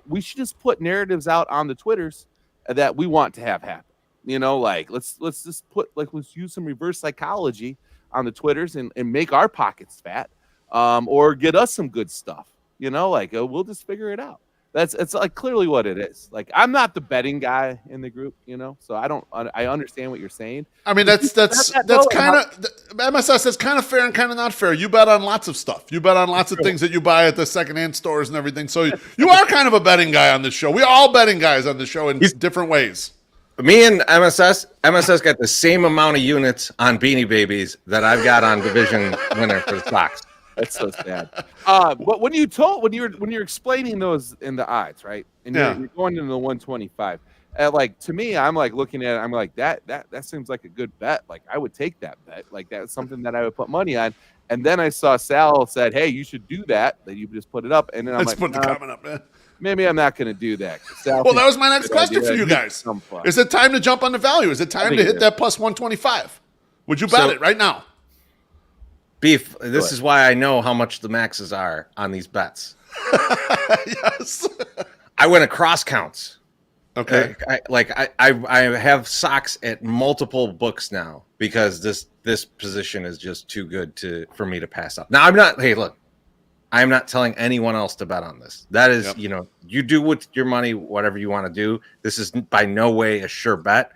We should just put narratives out on the Twitters that we want to have happen. You know, like let's just let's use some reverse psychology on the Twitters and make our pockets fat, or get us some good stuff. You know, like we'll just figure it out. It's like clearly what it is. Like I'm not the betting guy in the group, you know, so I understand what you're saying. I mean that's kind of MSS. That's kind of fair and kind of not fair. You bet on lots of stuff. You bet on lots of things that you buy at the secondhand stores and everything. So you are kind of a betting guy on this show. We're all betting guys on the show in different ways. Me and MSS got the same amount of units on Beanie Babies that I've got on division winner for the Sox. That's so sad. But when you're explaining those in the odds, right? And you're going into the 125. Like to me, I'm like looking at it, I'm like that seems like a good bet. Like I would take that bet. Like that's something that I would put money on. And then I saw Sal said, "Hey, you should do that." That you just put it up, and then I'm Let's put the comment up, man. maybe I'm not going to do that. Well, that was my next question for you guys. Is it time to jump on the value? Is it time to hit that plus 125? Would you bet it right now? Beef, this is why I know how much the maxes are on these bets. Yes. I went across counts. Okay. I have Sox at multiple books now because this position is just too good for me to pass up. Now I'm not telling anyone else to bet on this. That is, you do with your money whatever you want to do. This is by no way a sure bet.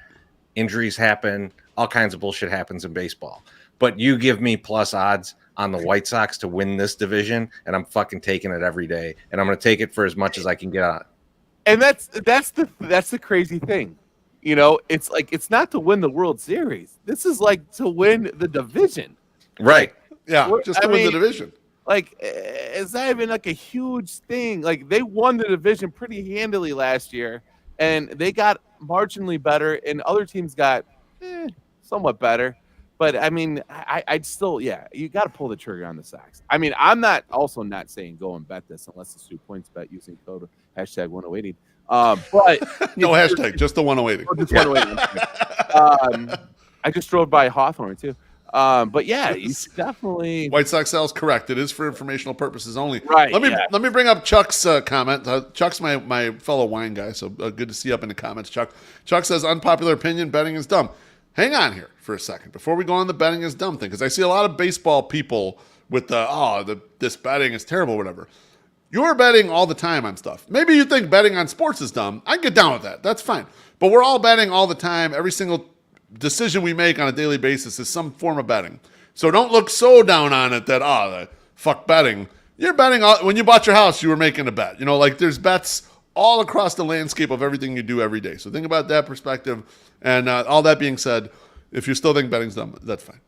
Injuries happen, all kinds of bullshit happens in baseball. But you give me plus odds on the White Sox to win this division, and I'm fucking taking it every day, and I'm going to take it for as much as I can get on it. And that's the crazy thing. It's like it's not to win the World Series. This is like to win the division. Right. Yeah, just to win the division. Like, it's not even like a huge thing. Like, they won the division pretty handily last year, and they got marginally better, and other teams got somewhat better. But, I mean, I'd still, you got to pull the trigger on the Sox. I mean, I'm not saying go and bet this unless it's 2 points bet using code #108. But no hashtag, just the 108. Just 108. I just drove by Hawthorne, too. But yeah, you definitely White Sox sales correct. It is for informational purposes only. Right. Let me bring up Chuck's comment. Chuck's my fellow wine guy, so good to see you up in the comments, Chuck. Chuck says unpopular opinion: betting is dumb. Hang on here for a second before we go on the betting is dumb thing, because I see a lot of baseball people with this betting is terrible, whatever. You're betting all the time on stuff. Maybe you think betting on sports is dumb. I can get down with that. That's fine. But we're all betting all the time. Every single decision we make on a daily basis is some form of betting. So don't look so down on it that, fuck betting. You're betting when you bought your house, you were making a bet. There's bets all across the landscape of everything you do every day. So think about that perspective. And all that being said, if you still think betting's dumb, that's fine.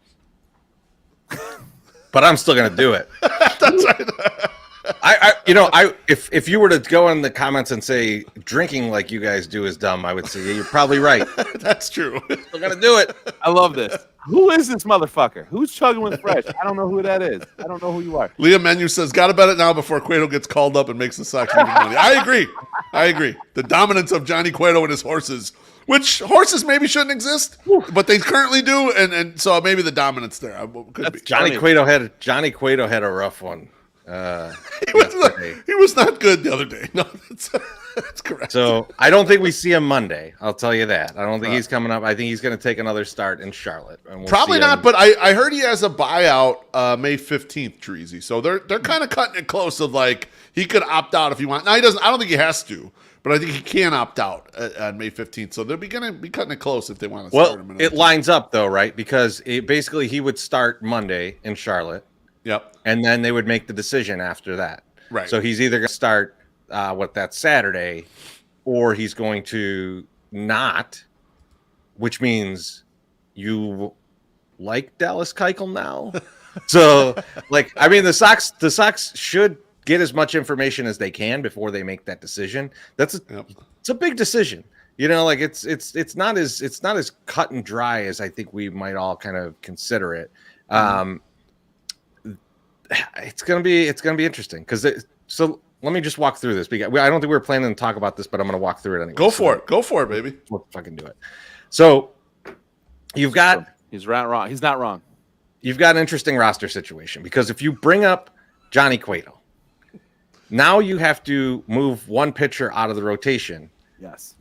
But I'm still going to do it. That's right. If you were to go in the comments and say drinking like you guys do is dumb, I would say you're probably right. That's true. We're gonna do it. I love this. Who is this motherfucker? Who's chugging with fresh? I don't know who that is. I don't know who you are. Leah Menu says, "Gotta bet it now before Cueto gets called up and makes the Sox lose money." I agree. The dominance of Johnny Cueto and his horses, which horses maybe shouldn't exist, but they currently do, and so maybe the dominance there could be. Johnny Cueto had a rough one. He was not good the other day. No, that's correct. So I don't think we see him Monday. I'll tell you that. I don't think he's coming up. I think he's going to take another start in Charlotte. And probably not. But I heard he has a buyout May 15th, Treasy. So they're kind of cutting it close. Of like he could opt out if he wants. Now he doesn't. I don't think he has to. But I think he can opt out on May 15th. So they're going to be cutting it close if they want to start him. It lines up though, right? Because basically he would start Monday in Charlotte. Yep. And then they would make the decision after that. Right. So he's either going to start that Saturday, or he's going to not, which means you like Dallas Keuchel now. So, the Sox should get as much information as they can before they make that decision. It's a big decision. It's not as cut and dry as I think we might all kind of consider it. It's gonna be interesting so let me just walk through this because I don't think we were planning to talk about this, but I'm gonna walk through it anyway. Go for it, baby. We'll fucking do it. So you've got he's wrong. He's not wrong. You've got an interesting roster situation because if you bring up Johnny Cueto, now you have to move one pitcher out of the rotation. Yes.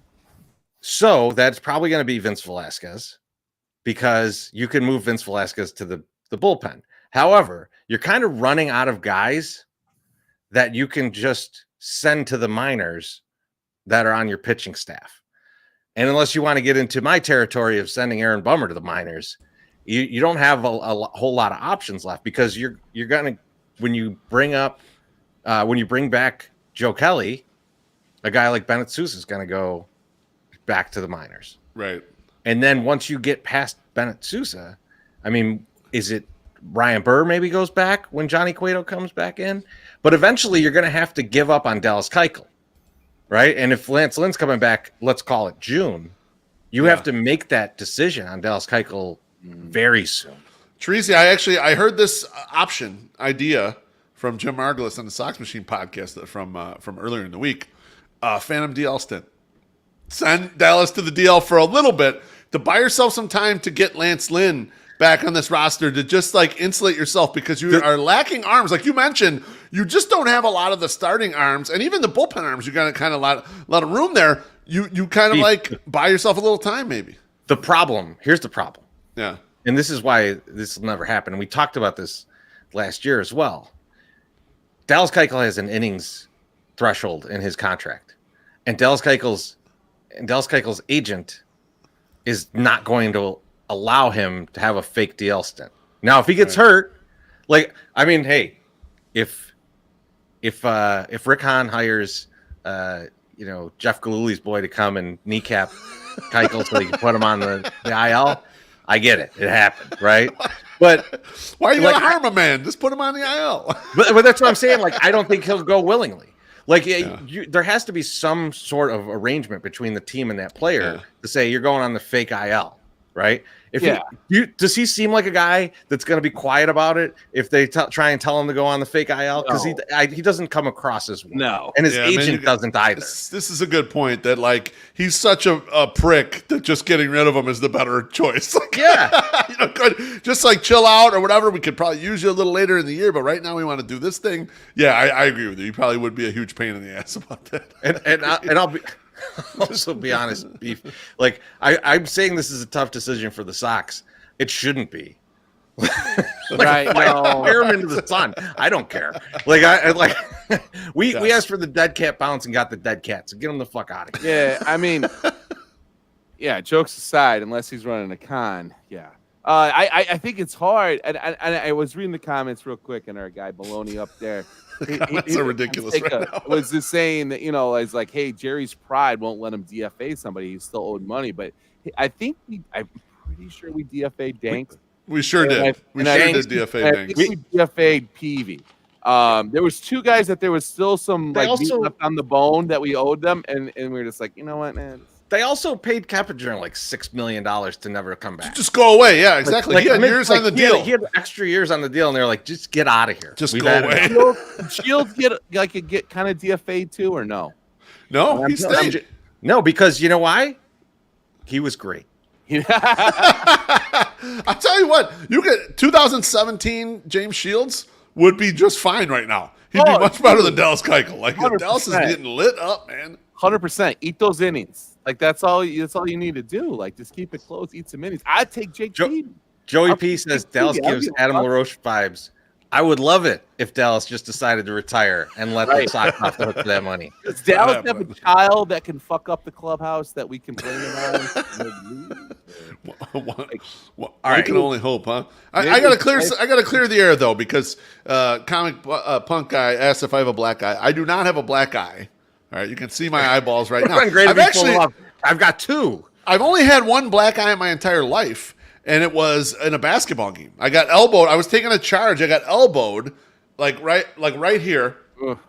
So that's probably going to be Vince Velasquez because you can move Vince Velasquez to the bullpen. However, you're kind of running out of guys that you can just send to the minors that are on your pitching staff. And unless you want to get into my territory of sending Aaron Bummer to the minors, you don't have a whole lot of options left because you're going to, when you bring back Joe Kelly, a guy like Bennett Sousa is going to go back to the minors. Right. And then once you get past Bennett Sousa, I mean, is it Ryan Burr maybe goes back when Johnny Cueto comes back in? But eventually you're going to have to give up on Dallas Keuchel, right? And if Lance Lynn's coming back, let's call it June, you have to make that decision on Dallas Keuchel very soon. Treasy, I heard this idea from Jim Margulis on the SoxMachine podcast from earlier in the week. Phantom DL stint. Send Dallas to the DL for a little bit to buy yourself some time to get Lance Lynn back on this roster to just like insulate yourself because you are lacking arms. Like you mentioned, you just don't have a lot of the starting arms and even the bullpen arms. You got kind of lot of room there. You kind of like buy yourself a little time maybe. Here's the problem. Yeah. And this is why this will never happen. And we talked about this last year as well. Dallas Keuchel has an innings threshold in his contract. And Dallas Keuchel's agent is not going to allow him to have a fake DL stint. Now, if he gets hurt, if Rick Hahn hires Jeff Galuli's boy to come and kneecap Keuchel so he can put him on the IL, I get it. It happened, right? But why are you going to harm a man? Just put him on the IL. but that's what I'm saying. Like, I don't think he'll go willingly. There has to be some sort of arrangement between the team and that player to say you're going on the fake IL, right? Does he seem like a guy that's going to be quiet about it if they try and tell him to go on the fake IL? Because he doesn't come across as one. No, and his agent doesn't either. This is a good point that like he's such a prick that just getting rid of him is the better choice. Just like chill out or whatever. We could probably use you a little later in the year, but right now we want to do this thing. Yeah, I agree with you. You probably would be a huge pain in the ass about that. And I'll be. Also, be honest, Beef. Like I'm saying, this is a tough decision for the Sox. It shouldn't be. Right? Fire him into the sun. I don't care. We asked for the dead cat bounce and got the dead cat. So get him the fuck out of Yeah, here. I mean, jokes aside, unless he's running a con, I think it's hard. And I was reading the comments real quick, and our guy Baloney up there. That's ridiculous. Was just saying that it's like, hey, Jerry's pride won't let him DFA somebody. He's still owed money, but I'm pretty sure we DFA'd Danks. We sure did. We sure did DFA Danks. We DFA'd Peavy. There was two guys that there was still some meat left on the bone that we owed them, and we were just like, you know what, man. They also paid Capitan like $6 million to never come back. Just go away. Yeah, exactly. He had years on the deal. He had extra years on the deal, and they're like, just get out of here. Just go away. Shields get kind of DFA'd too, or no? No, he stayed. No, because you know why? He was great. I'll tell you what, you get 2017 James Shields would be just fine right now. He'd be much better than Dallas Keuchel. Like 100%. Dallas is getting lit up, man. 100%. Eat those innings. Like that's all you need to do. Like just keep it close. Eat some innings. I'd take Jake Peavy. Joey P says Dallas gives Adam LaRoche vibes. I would love it if Dallas just decided to retire and let the Sox off the hook for that money. Does Dallas have a child that can fuck up the clubhouse that we can blame him on? I can only hope, huh? I gotta clear the air though, because comic punk guy asked if I have a black eye. I do not have a black eye. All right, you can see my eyeballs right now. I've got two. I've only had one black eye in my entire life, and it was in a basketball game. I got elbowed. I was taking a charge. I got elbowed, right here. Ugh.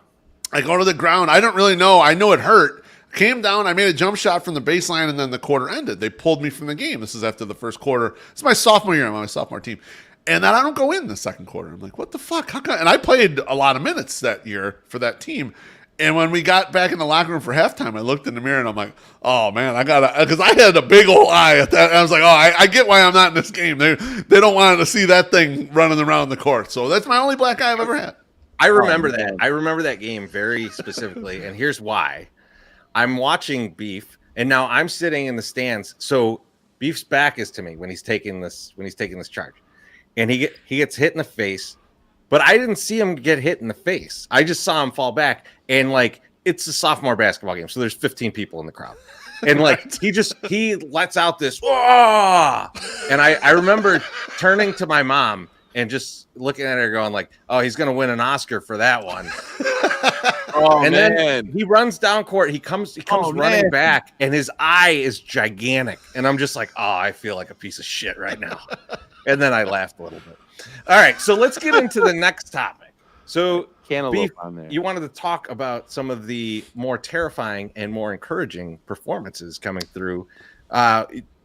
I go to the ground. I don't really know. I know it hurt. Came down. I made a jump shot from the baseline, and then the quarter ended. They pulled me from the game. This is after the first quarter. It's my sophomore year. I'm on my sophomore team. And then I don't go in the second quarter. I'm like, what the fuck? How come? And I played a lot of minutes that year for that team. And when we got back in the locker room for halftime, I looked in the mirror and I'm like, oh man, because I had a big old eye at that. And I was like, oh, I get why I'm not in this game. They don't want to see that thing running around the court. So that's my only black eye I've ever had. I remember that. I remember that game very specifically. And here's why. I'm watching Beef, and now I'm sitting in the stands. So Beef's back is to me when he's taking this charge. And he gets hit in the face. But I didn't see him get hit in the face. I just saw him fall back. And, it's a sophomore basketball game, so there's 15 people in the crowd. And, he lets out this, whoa! And I remember turning to my mom and just looking at her going oh, he's going to win an Oscar for that one. Then he runs down court. He comes running back, and his eye is gigantic. And I'm just like, oh, I feel like a piece of shit right now. And then I laughed a little bit. All right, so let's get into the next topic. So, Beef, you wanted to talk about some of the more terrifying and more encouraging performances coming through.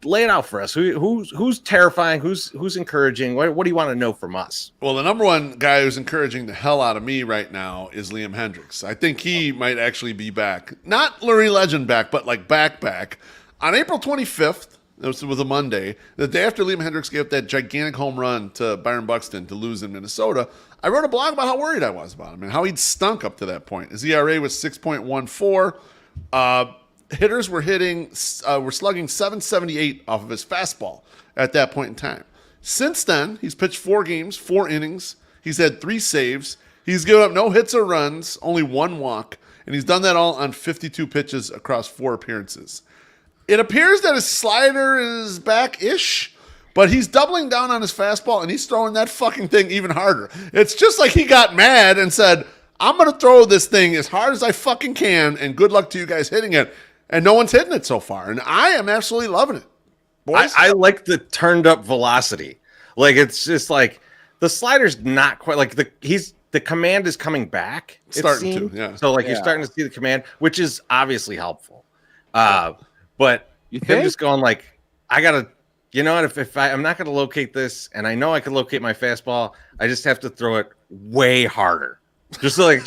lay it out for us. Who's terrifying? Who's encouraging? What do you want to know from us? Well, the number one guy who's encouraging the hell out of me right now is Liam Hendriks. I think he might actually be back. Not Lurie Legend back, but like back. On April 25th, it was a Monday, the day after Liam Hendriks gave up that gigantic home run to Byron Buxton to lose in Minnesota, I wrote a blog about how worried I was about him and how he'd stunk up to that point. His ERA was 6.14. Hitters were slugging 778 off of his fastball at that point in time. Since then, he's pitched 4 games, 4 innings. He's had 3 saves. He's given up no hits or runs, only 1 walk, and he's done that all on 52 pitches across 4 appearances. It appears that his slider is back-ish, but he's doubling down on his fastball, and he's throwing that fucking thing even harder. It's just like he got mad and said, I'm going to throw this thing as hard as I fucking can, and good luck to you guys hitting it. And no one's hitting it so far, and I am absolutely loving it. Boys? I like the turned up velocity. Like, it's just like the slider's not quite like the command is coming back. Starting to, yeah. So like you're starting to see the command, which is obviously helpful. But him just going like, I gotta, you know what? If I'm not gonna locate this, and I know I can locate my fastball, I just have to throw it way harder. Just like.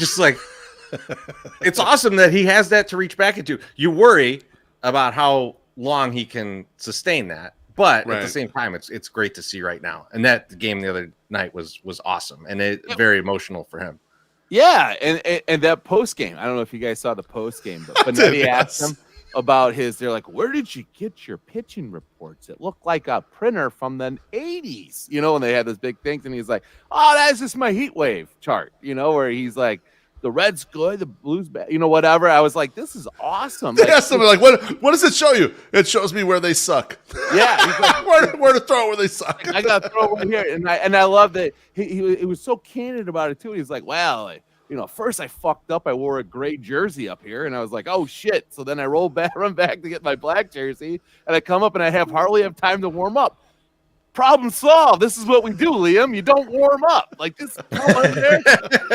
It's awesome that he has that to reach back into. You worry about how long he can sustain that, but at the same time, it's great to see right now. And that game the other night was awesome and very emotional for him. Yeah, and that post game. I don't know if you guys saw the post game, but Benetti asked him about his. They're like, "Where did you get your pitching reports? It looked like a printer from the '80s." You know, when they had those big things, and he's like, "Oh, that's just my heat wave chart." You know, where he's like, the red's good, the blue's bad, you know, whatever. I was like, this is awesome. They asked him, like, what does it show you? It shows me where they suck. Yeah. He's like, where to throw it where they suck. I got to throw it over here. And I love that he was so candid about it, too. He's like, well, you know, first I fucked up. I wore a gray jersey up here, and I was like, oh, shit. So then I run back to get my black jersey, and I come up, and I hardly have time to warm up. Problem solved. This is what we do, Liam. You don't warm up. Like, just come in there,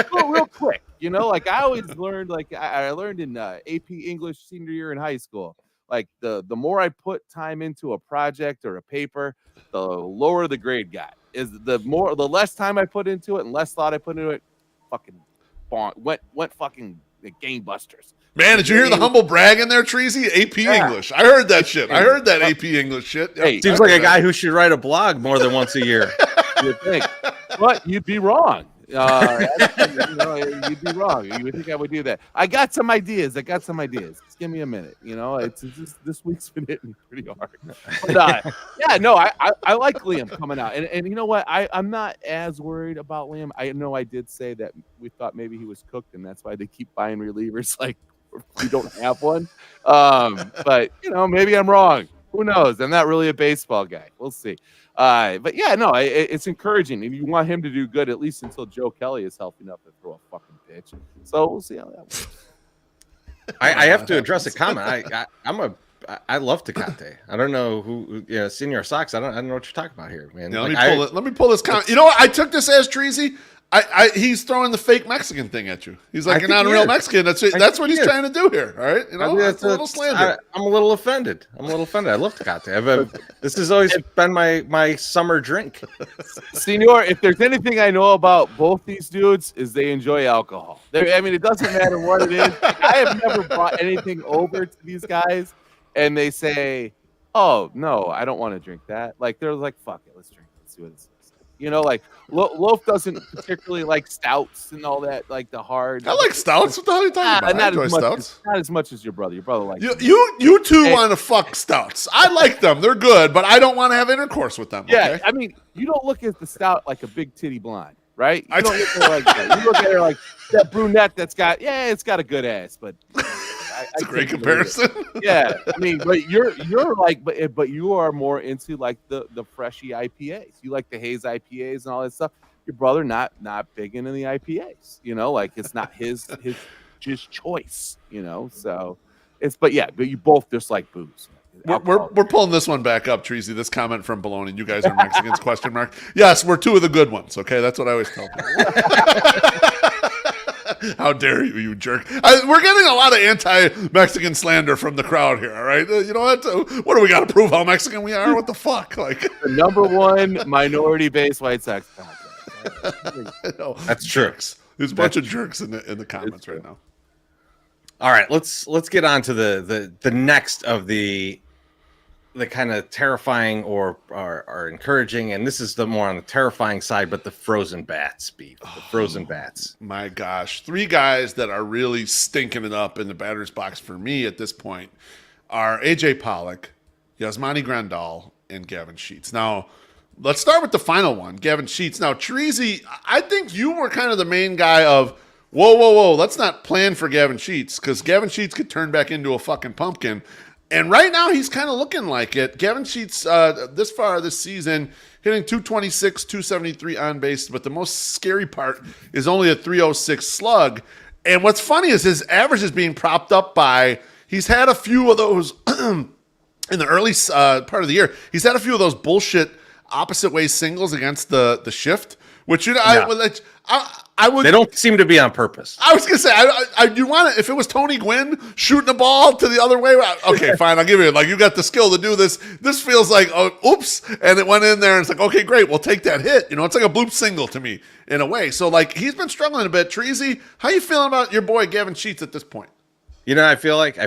go real quick. You know, like I always learned, like I learned in AP English senior year in high school, like the more I put time into a project or a paper, the lower the grade got. The less time I put into it and less thought I put into it, fucking went fucking gangbusters. Man, did you hear the humble brag in there, Treasy? AP English. I heard that shit. I heard that AP English shit. Hey, seems like a guy who should write a blog more than once a year. You'd think, but you'd be wrong. You'd be wrong. You would think I would do that. I got some ideas. Just give me a minute. You know, it's just this week's been hitting pretty hard. But, I like Liam coming out, and you know what? I'm not as worried about Liam. I know I did say that we thought maybe he was cooked, and that's why they keep buying relievers like we don't have one. But you know, maybe I'm wrong. Who knows? I'm not really a baseball guy. We'll see. But yeah, no, it's encouraging, and you want him to do good at least until Joe Kelly is healthy enough to throw a fucking pitch. So we'll see how that works. I have to address a comment. I love Tecate. I don't know who Senior Sox. I don't know what you're talking about here, man. Yeah, let me pull this comment. You know what? I took this as Treasy. He's throwing the fake Mexican thing at you. He's like, you're not a real Mexican. That's what he's trying to do here. All right, you know, that's a little slander. I'm a little offended. I love Tecate. This has always been my summer drink. Senor, if there's anything I know about both these dudes, is they enjoy alcohol. It doesn't matter what it is. I have never brought anything over to these guys, and they say, "Oh no, I don't want to drink that." Like they're like, "Fuck it, let's drink. Let's see what this is." You know, like Loaf doesn't particularly like stouts and all that, like the hard. I like stouts. What the hell are you talking about? I enjoy stouts. Not as much as your brother. Your brother likes you two want to fuck stouts. I like them. They're good, but I don't want to have intercourse with them. Yeah, okay? I mean, you don't look at the stout like a big titty blonde, right? You don't look at her like that. You look at her like that brunette that's got, it's got a good ass, but. It's a great comparison. Yeah, I mean, but you're like, but you are more into like the freshy IPAs. You like the haze IPAs and all that stuff. Your brother not big into the IPAs. You know, like it's not his choice. You know, so but you both just like booze. We're pulling this one back up, Treasy. This comment from Baloney. You guys are Mexicans? Question mark. Yes, we're two of the good ones. Okay, that's what I always tell people. How dare you, you jerk. We're getting a lot of anti-Mexican slander from the crowd here, all right? You know what? What do we got to prove how Mexican we are? What the fuck? Like The number one minority-based White Sox podcast. That's true. Jerks. There's a bunch of jerks in the comments right now. All right, let's get on to the next of the kind of terrifying or encouraging, and this is the more on the terrifying side, but the frozen bats, Beef. The frozen bats. My gosh. 3 guys that are really stinking it up in the batter's box for me at this point are A.J. Pollock, Yasmani Grandal, and Gavin Sheets. Now, let's start with the final one, Gavin Sheets. Now, Treasy, I think you were kind of the main guy of, whoa, let's not plan for Gavin Sheets, because Gavin Sheets could turn back into a fucking pumpkin. And right now, he's kind of looking like it. Gavin Sheets, this far this season, hitting 226, 273 on base. But the most scary part is only a 306 slug. And what's funny is his average is being propped up by, he's had a few of those in the early part of the year. He's had a few of those bullshit opposite way singles against the shift, which I would. They don't seem to be on purpose. I was gonna say, you want to, if it was Tony Gwynn shooting a ball to the other way, okay, fine, I'll give you it. Like, you got the skill to do this. This feels like, oh, oops, and it went in there, and it's like, okay, great, we'll take that hit. You know, it's like a bloop single to me in a way. So, like, he's been struggling a bit. Treasy, how you feeling about your boy Gavin Sheets at this point? You know, I feel like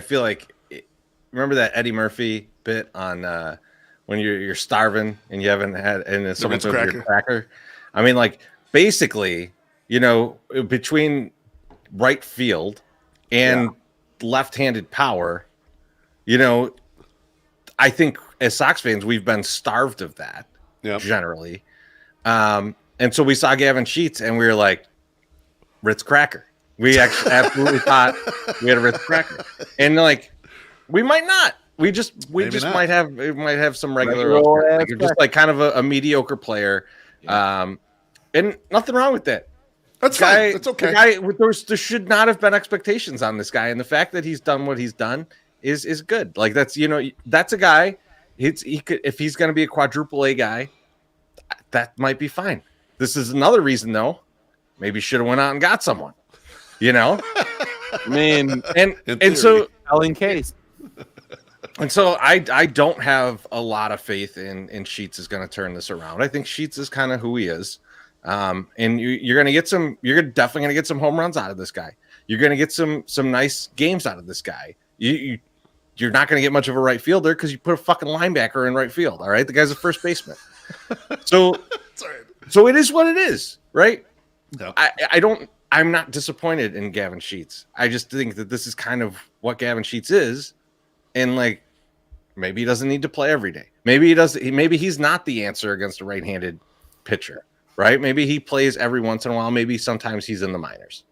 remember that Eddie Murphy bit on when you're starving and you haven't had and someone's over your cracker. I mean, like, basically, you know, between right field and left-handed power, you know, I think as Sox fans, we've been starved of that generally. And so we saw Gavin Sheets and we were like, Ritz cracker. We actually absolutely thought we had a Ritz cracker. And like, we might not. We just might have some regular just like kind of a mediocre player. And nothing wrong with that. That's fine. That's okay. There should not have been expectations on this guy, and the fact that he's done what he's done is good. Like, that's, you know, that's a guy. He could, if he's going to be a quadruple A guy, that might be fine. This is another reason, though. Maybe should have went out and got someone. You know, I mean, and so selling case. And so I don't have a lot of faith in Sheets is going to turn this around. I think Sheets is kind of who he is. And you're definitely going to get some home runs out of this guy. You're going to get some nice games out of this guy. You're not going to get much of a right fielder because you put a fucking linebacker in right field. All right. The guy's a first baseman. So it is what it is. Right. No. I'm not disappointed in Gavin Sheets. I just think that this is kind of what Gavin Sheets is. And like, maybe he doesn't need to play every day. Maybe he does. Maybe he's not the answer against a right-handed pitcher. Right? Maybe he plays every once in a while. Maybe sometimes he's in the minors.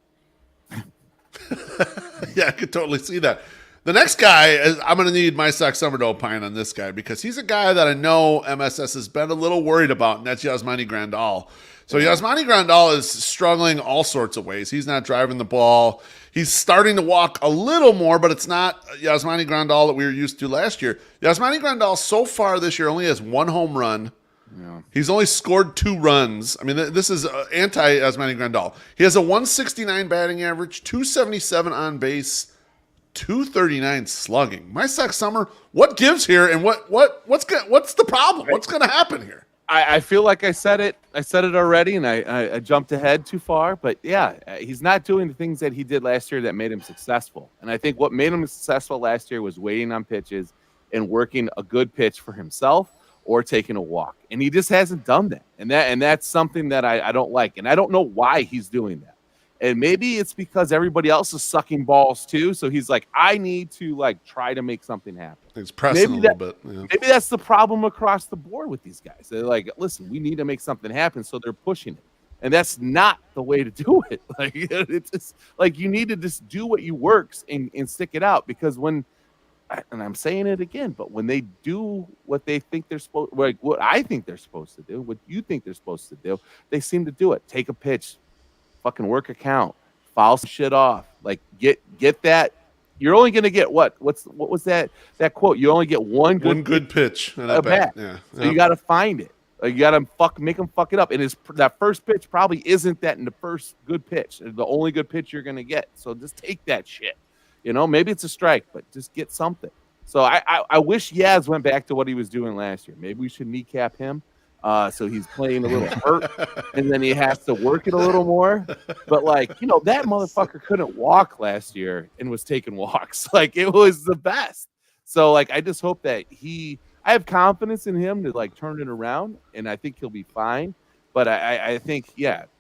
Yeah, I could totally see that. The next guy, I'm going to need my Sox Summer to opine on this guy because he's a guy that I know MSS has been a little worried about, and that's Yasmani Grandal. So Yasmani Grandal is struggling all sorts of ways. He's not driving the ball. He's starting to walk a little more, but it's not Yasmani Grandal that we were used to last year. Yasmani Grandal so far this year only has 1 home run. Yeah. He's only scored 2 runs. I mean, this is anti-Yasmani Grandal. He has a 169 batting average, 277 on base, 239 slugging. My Sox Summer, what gives here, and what's the problem? What's going to happen here? I feel like I said it already, and I jumped ahead too far. But yeah, he's not doing the things that he did last year that made him successful. And I think what made him successful last year was waiting on pitches and working a good pitch for himself or taking a walk. And he just hasn't done that. And that's something that I don't like. And I don't know why he's doing that. And maybe it's because everybody else is sucking balls too. So he's like, I need to like try to make something happen. He's pressing a little bit. Yeah. Maybe that's the problem across the board with these guys. They're like, listen, we need to make something happen. So they're pushing it. And that's not the way to do it. Like, it's just like, you need to just do what you works and stick it out, because when, and I'm saying it again, but when they do what they think they're supposed, like what I think they're supposed to do, what you think they're supposed to do, they seem to do it. Take a pitch, fucking work a count, foul some shit off, like get that. You're only gonna get what was that quote? You only get one good pitch at bat. Yeah. So you got to find it. Like, you got to make him fuck it up. And that first pitch probably isn't that in the first good pitch. It's the only good pitch you're going to get. So just take that shit. Maybe it's a strike, but just get something. So I wish Yaz went back to what he was doing last year. Maybe we should kneecap him. So he's playing a little hurt, and then he has to work it a little more. But, that motherfucker couldn't walk last year and was taking walks. It was the best. So, I just hope that I have confidence in him to, turn it around, and I think he'll be fine. But I think,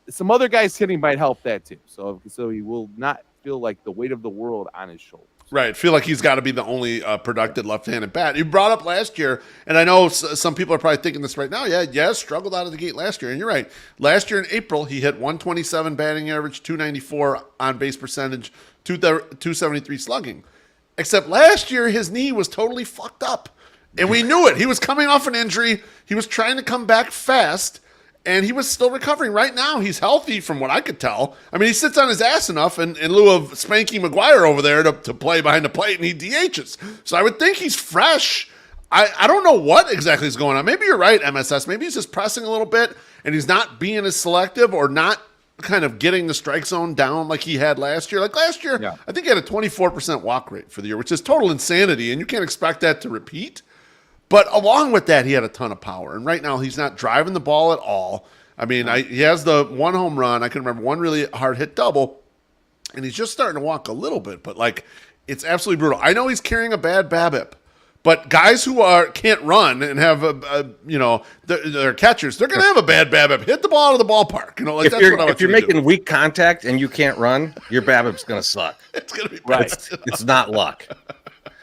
some other guys hitting might help that too. So he will not feel like the weight of the world on his shoulders. Right. Feel like he's got to be the only productive left-handed bat. You brought up last year, and I know some people are probably thinking this right now. Yeah, struggled out of the gate last year. And you're right. Last year in April, he hit 127 batting average, 294 on-base percentage, 273 slugging. Except last year, his knee was totally fucked up. And we knew it. He was coming off an injury. He was trying to come back fast. And he was still recovering. Right now, he's healthy from what I could tell. I mean, he sits on his ass enough in lieu of Spanky McGuire over there to play behind the plate, and he DHs. So I would think he's fresh. I don't know what exactly is going on. Maybe you're right, MSS. Maybe he's just pressing a little bit, and he's not being as selective or not kind of getting the strike zone down like he had last year. Like last year, I think he had a 24% walk rate for the year, which is total insanity, and you can't expect that to repeat. But along with that, he had a ton of power. And right now, he's not driving the ball at all. I mean, he has the one home run. I can remember one really hard hit double. And he's just starting to walk a little bit. But, it's absolutely brutal. I know he's carrying a bad BABIP. But guys who can't run and have, they're catchers, they're going to have a bad BABIP. Hit the ball out of the ballpark. If you're making weak contact and you can't run, your BABIP's going to suck. It's going to be right. It's not luck.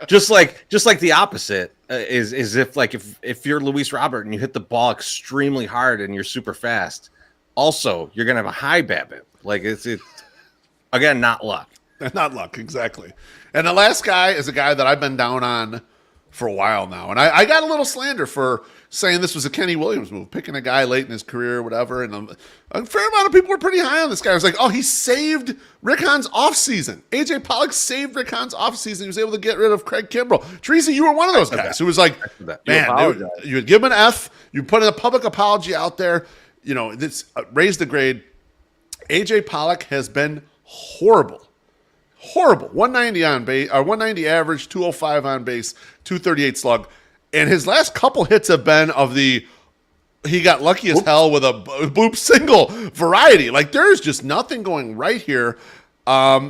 Just like the opposite is if you're Luis Robert and you hit the ball extremely hard and you're super fast, also you're gonna have a high BABIP. It's again not luck. Not luck, exactly. And the last guy is a guy that I've been down on for a while now, and I got a little slander for saying this was a Kenny Williams move, picking a guy late in his career or whatever, and a fair amount of people were pretty high on this guy. I was like, he saved Rick Hahn's offseason. A.J. Pollock saved Rick Hahn's offseason. He was able to get rid of Craig Kimbrell. Teresa, you were one of those guys who was like, man, you would give him an F, you put in a public apology out there, this raised the grade. A.J. Pollock has been horrible. 190 on base, or 190 average, 205 on base, 238 slug. And his last couple hits have been of the he got lucky as hell with a bloop single variety. There's just nothing going right here. I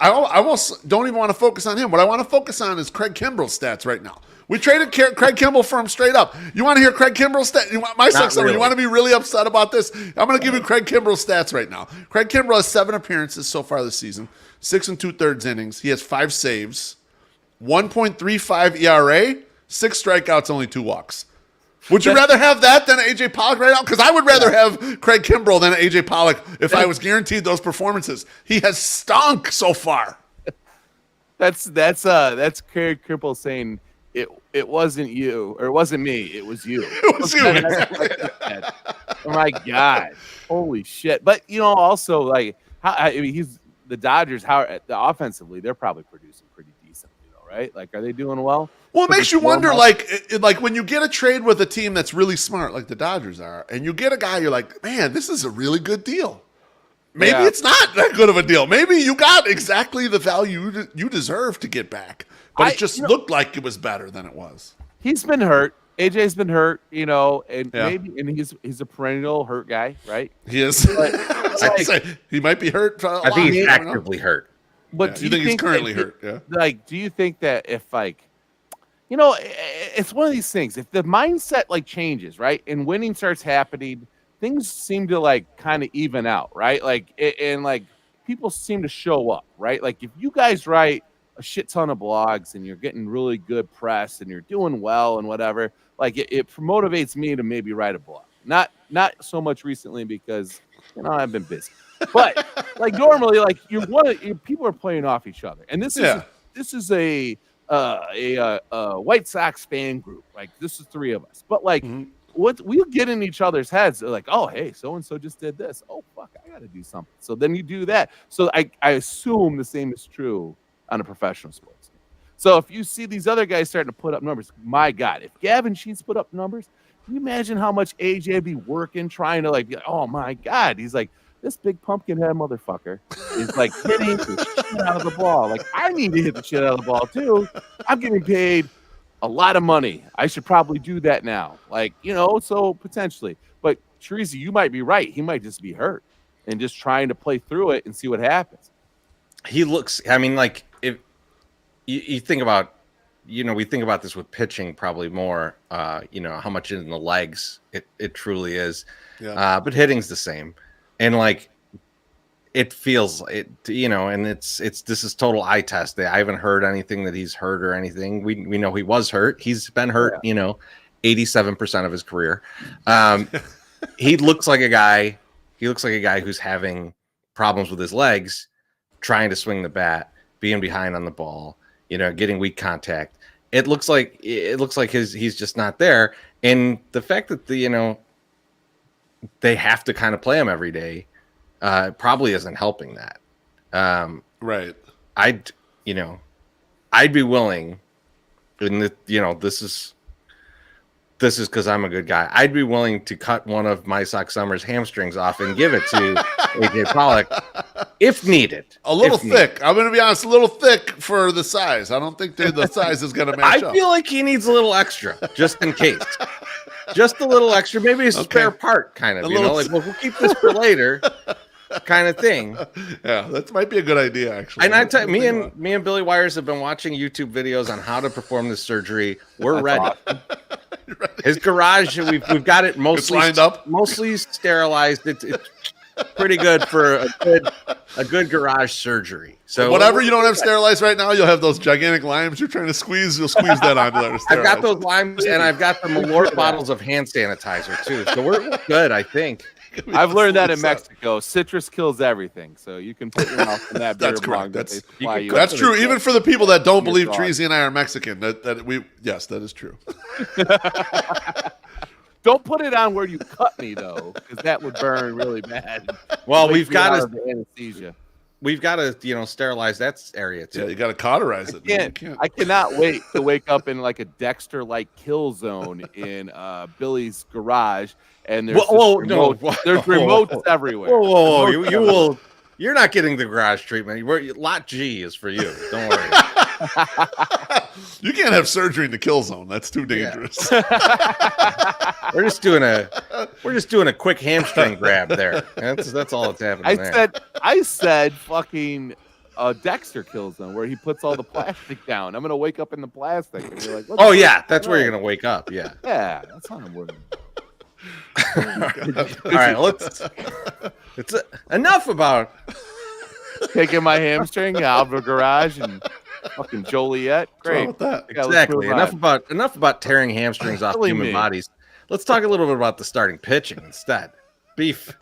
almost don't even want to focus on him. What I want to focus on is Craig Kimbrell's stats right now. We traded Craig Kimbrell for him straight up. You want to hear Craig Kimbrell's stats? You want to be really upset about this? I'm going to give you Craig Kimbrell's stats right now. Craig Kimbrell has 7 appearances so far this season, 6 2/3 innings. He has 5 saves, 1.35 ERA, 6 strikeouts, only 2 walks. Would you rather have that than A.J. Pollock right now? Because I would rather have Craig Kimbrell than A.J. Pollock if I was guaranteed those performances. He has stunk so far. That's Craig Kimbrell saying it wasn't you, or it wasn't me, it was you. It was you. Exactly. Oh my God. Holy shit. But also he's the Dodgers, the offensively, they're probably producing pretty decently though, right? Are they doing well? Well, it makes you wonder, when you get a trade with a team that's really smart, like the Dodgers are, and you get a guy, you're like, man, this is a really good deal. Maybe it's not that good of a deal. Maybe you got exactly the value you deserve to get back. But it just looked like it was better than it was. He's been hurt. AJ's been hurt, and he's a perennial hurt guy, right? He is. He might be hurt. I think he's actively hurt. But do you think he's currently hurt? Yeah. Do you think that if it's one of these things, if the mindset changes, right, and winning starts happening, things seem to kind of even out, right? And people seem to show up, right? If you guys write a shit ton of blogs and you're getting really good press and you're doing well and whatever, it motivates me to maybe write a blog. Not so much recently because I've been busy, but normally people are playing off each other, and this is a White Sox fan group. This is 3 of us, but what we get in each other's heads, they're oh, hey, so and so just did this. Oh fuck, I got to do something. So then you do that. So I assume the same is true on a professional sports team. So if you see these other guys starting to put up numbers, my God, if Gavin Sheets put up numbers, Can you imagine how much AJ be working trying to like, oh my God. He's like, this big pumpkin head motherfucker is like hitting the shit out of the ball. Like, I need to hit the shit out of the ball too. I'm getting paid a lot of money. I should probably do that now. Like, so potentially. But Teresa, you might be right. He might just be hurt and just trying to play through it and see what happens. He looks, I mean, like, if you think about, we think about this with pitching probably more, how much in the legs it truly is. Yeah. But hitting's the same. And like, it feels it, and this is total eye test. I haven't heard anything that he's hurt or anything. We know he was hurt. He's been hurt, 87% of his career. He looks like a guy who's having problems with his legs, trying to swing the bat, being behind on the ball, getting weak contact. It looks like he's just not there. And the fact that they have to kind of play him every day probably isn't helping that. Right. I'd be willing, and this is because I'm a good guy. I'd be willing to cut one of my Sox Summers hamstrings off and give it to AJ Pollock if needed. A little thick. I'm going to be honest, a little thick for the size. I don't think the size is going to match up. I feel like he needs a little extra just in case. Just a little extra, maybe a spare part kind of, like, we'll keep this for later kind of thing. Yeah, that might be a good idea, actually. And I tell you, me and Billy Wires have been watching YouTube videos on how to perform this surgery. We're ready. Awesome. His garage, we've got it mostly lined up, mostly sterilized. It's pretty good for a good garage surgery. So whatever you don't have sterilized right now, you'll have those gigantic limes you're trying to squeeze. You'll squeeze that onto there. I've got those limes, and I've got the Malort bottles of hand sanitizer too. So we're good, I think. I've learned that in Mexico. Citrus kills everything, so you can put your mouth in that beer bong. That's true. Even for the people that don't believe Treasy and I are Mexican, yes, that is true. Don't put it on where you cut me though, because that would burn really bad. Well, we've got anesthesia. We've got to, sterilize that area too. Yeah, you got to cauterize it. I cannot wait to wake up in like a Dexter-like kill zone in Billy's garage, and there's remotes everywhere. Whoa! You're not getting the garage treatment. Lot G is for you. Don't worry. You can't have surgery in the kill zone. That's too dangerous. Yeah. We're just doing a quick hamstring grab there. That's all that's happening. I said fucking Dexter kill zone where he puts all the plastic down. I'm gonna wake up in the plastic, and you're like, oh yeah, that's where you're gonna wake up. Yeah. Yeah, that's how I'm working. All right, it's enough about taking my hamstring out of the garage and fucking Joliet. Great. What's wrong with that? Exactly. Enough about tearing hamstrings off human bodies. Let's talk a little bit about the starting pitching instead. Beef.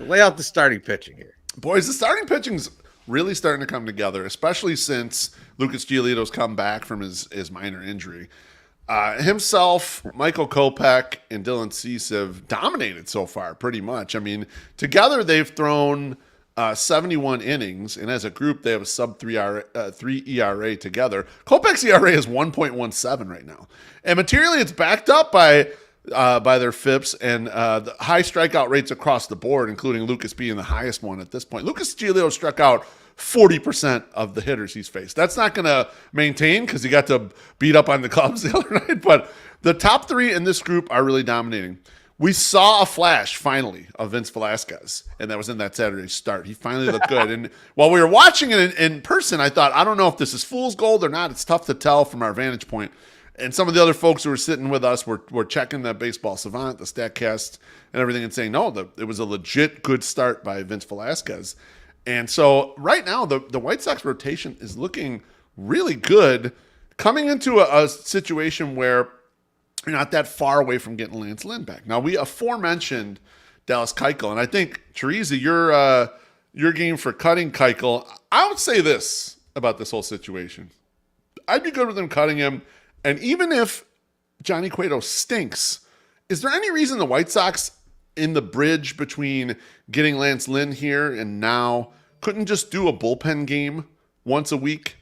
Lay out the starting pitching here. Boys, the starting pitching's really starting to come together, especially since Lucas Giolito's come back from his minor injury. Himself, Michael Kopech, and Dylan Cease have dominated so far, pretty much. I mean, together they've thrown 71 innings, and as a group, they have a sub-3 ERA together. Kopech's ERA is 1.17 right now. And materially, it's backed up by their FIPS and the high strikeout rates across the board, including Lucas being the highest one at this point. Lucas Giolito struck out 40% of the hitters he's faced. That's not going to maintain because he got to beat up on the Cubs the other night, but the top three in this group are really dominating. We saw a flash, finally, of Vince Velasquez, and that was in that Saturday start. He finally looked good. And while we were watching it in person, I thought, I don't know if this is fool's gold or not. It's tough to tell from our vantage point. And some of the other folks who were sitting with us were checking the Baseball Savant, the StatCast, and everything, and saying, no, it was a legit good start by Vince Velasquez. And so right now, the White Sox rotation is looking really good, coming into a situation where you're not that far away from getting Lance Lynn back. Now, we aforementioned Dallas Keuchel, and I think, Teresa, your game for cutting Keuchel, I would say this about this whole situation. I'd be good with him cutting him, and even if Johnny Cueto stinks, is there any reason the White Sox in the bridge between getting Lance Lynn here and now couldn't just do a bullpen game once a week?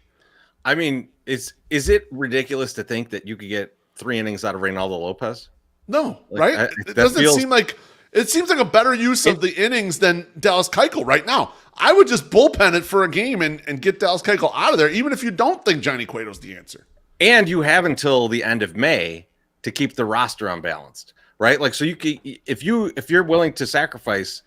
I mean, is it ridiculous to think that you could get 3 innings out of Reynaldo Lopez? No, Like, right? It doesn't feels, seem like it seems like a better use of the innings than Dallas Keuchel right now. I would just bullpen it for a game and get Dallas Keuchel out of there, even if you don't think Johnny Cueto's the answer. and you have until the end of May to keep the roster unbalanced, right? Like, so you can, if you're willing to sacrifice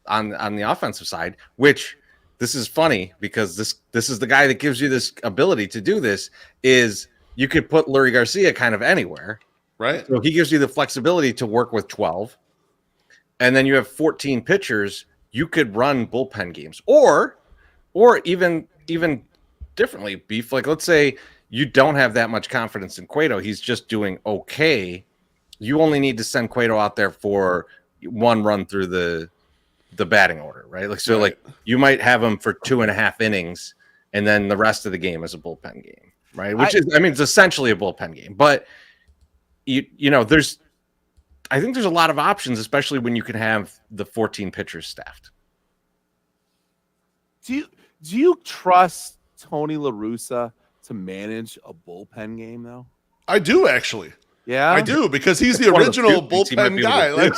on the offensive side, which this is funny because this is the guy that gives you this ability to do this, is you could put Lurie Garcia kind of anywhere, Right? so he gives you the flexibility to work with 12, and then you have 14 pitchers. You could run bullpen games, or even differently, Beef. Like, let's say you don't have that much confidence in Cueto. He's just doing okay. You only need to send Cueto out there for one run through the batting order, right? Like, so like you might have him for 2.5 innings, and then the rest of the game is a bullpen game, right? Which it's essentially a bullpen game. But you know, I think there's a lot of options, especially when you can have the 14 pitchers staffed. Do you trust Tony La Russa to manage a bullpen game though? I do actually. Yeah, I do, because he's the original bullpen guy. Like,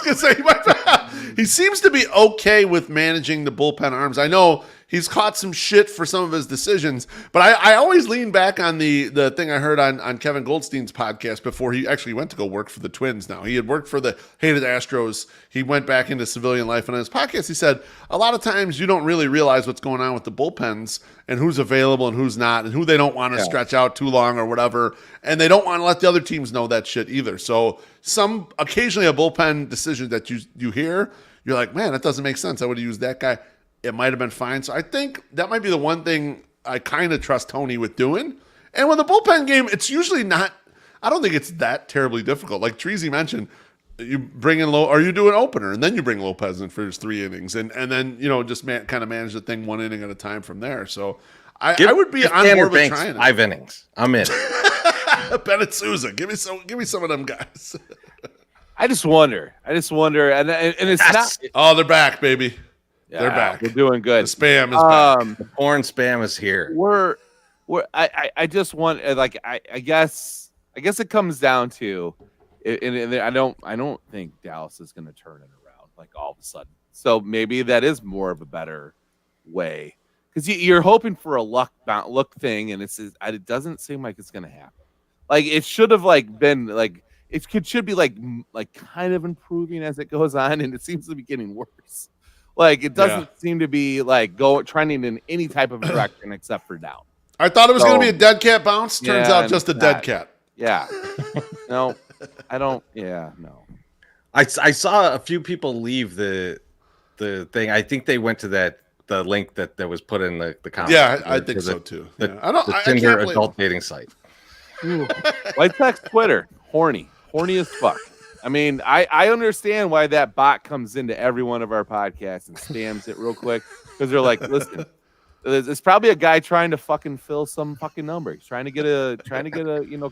he seems to be okay with managing the bullpen arms. I know he's caught some shit for some of his decisions, but I always lean back on the thing I heard on Kevin Goldstein's podcast before he actually went to go work for the Twins. Now, he had worked for the hated Astros. He went back into civilian life, and on his podcast he said a lot of times you don't really realize what's going on with the bullpens and who's available and who's not, and who they don't want to stretch out too long or whatever, and they don't want to let the other teams know that shit either. So occasionally a bullpen decision that you hear, you're like, man, that doesn't make sense. I would have used that guy. It might have been fine. So I think that might be the one thing I kind of trust Tony with doing. And with the bullpen game, it's usually not, I don't think it's that terribly difficult. Like Treasy mentioned, you bring in or you do an opener, and then you bring Lopez in for his 3 innings, and then, you know, just kind of manage the thing 1 inning at a time from there. So I would be on board with trying it. 5 innings. I'm in. Bennett Sousa, give me some of them guys. I just wonder, and it's not. Oh, they're back, baby. Yeah, they're back. We're doing good. The spam is back. The porn spam is here. I just want, like, I guess it comes down to, and I don't think Dallas is going to turn it around like all of a sudden. So maybe that is more of a better way, because you're hoping for a luck thing, and it doesn't seem like it's going to happen. Like, it should have been it should be kind of improving as it goes on, and it seems to be getting worse. Like, it doesn't seem to be trending in any type of direction except for down. I thought it was going to be a dead cat bounce. Turns out just a dead cat. Yeah. No, I don't. Yeah, no. I saw a few people leave the thing. I think they went to the link that was put in the comments. Yeah, I think so too. The Tinder adult dating site. White Sox Twitter, horny as fuck. I mean, I understand why that bot comes into every one of our podcasts and spams it real quick, because they're like, listen, it's probably a guy trying to fucking fill some fucking number. He's trying to get a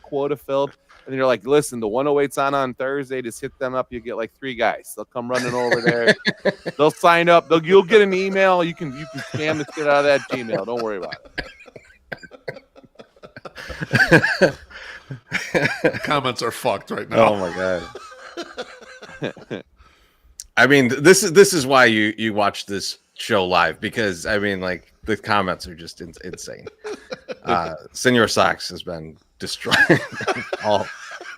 quota filled, and you're like, listen, the 108's on Thursday. Just hit them up. You get 3 guys. They'll come running over there. They'll sign up. You'll get an email. You can spam the shit out of that Gmail. Don't worry about it. Comments are fucked right now. Oh my god. I mean, this is why you watch this show live, because I mean, the comments are just insane. Senor Sox has been destroyed.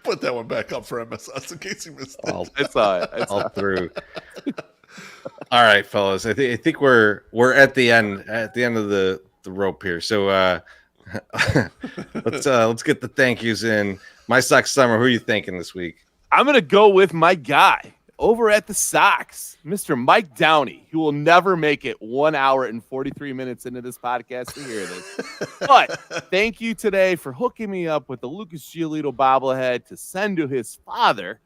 Put that one back up for MSS in case you missed it. It's all through. All right, fellas. I think we're at the end of the rope here. So let's get the thank yous in. My Sox Summer, who are you thanking this week? I'm gonna go with my guy over at the Sox, Mr. Mike Downey, who will never make it 1 hour and 43 minutes into this podcast to hear this. But thank you today for hooking me up with the Lucas Giolito bobblehead to send to his father,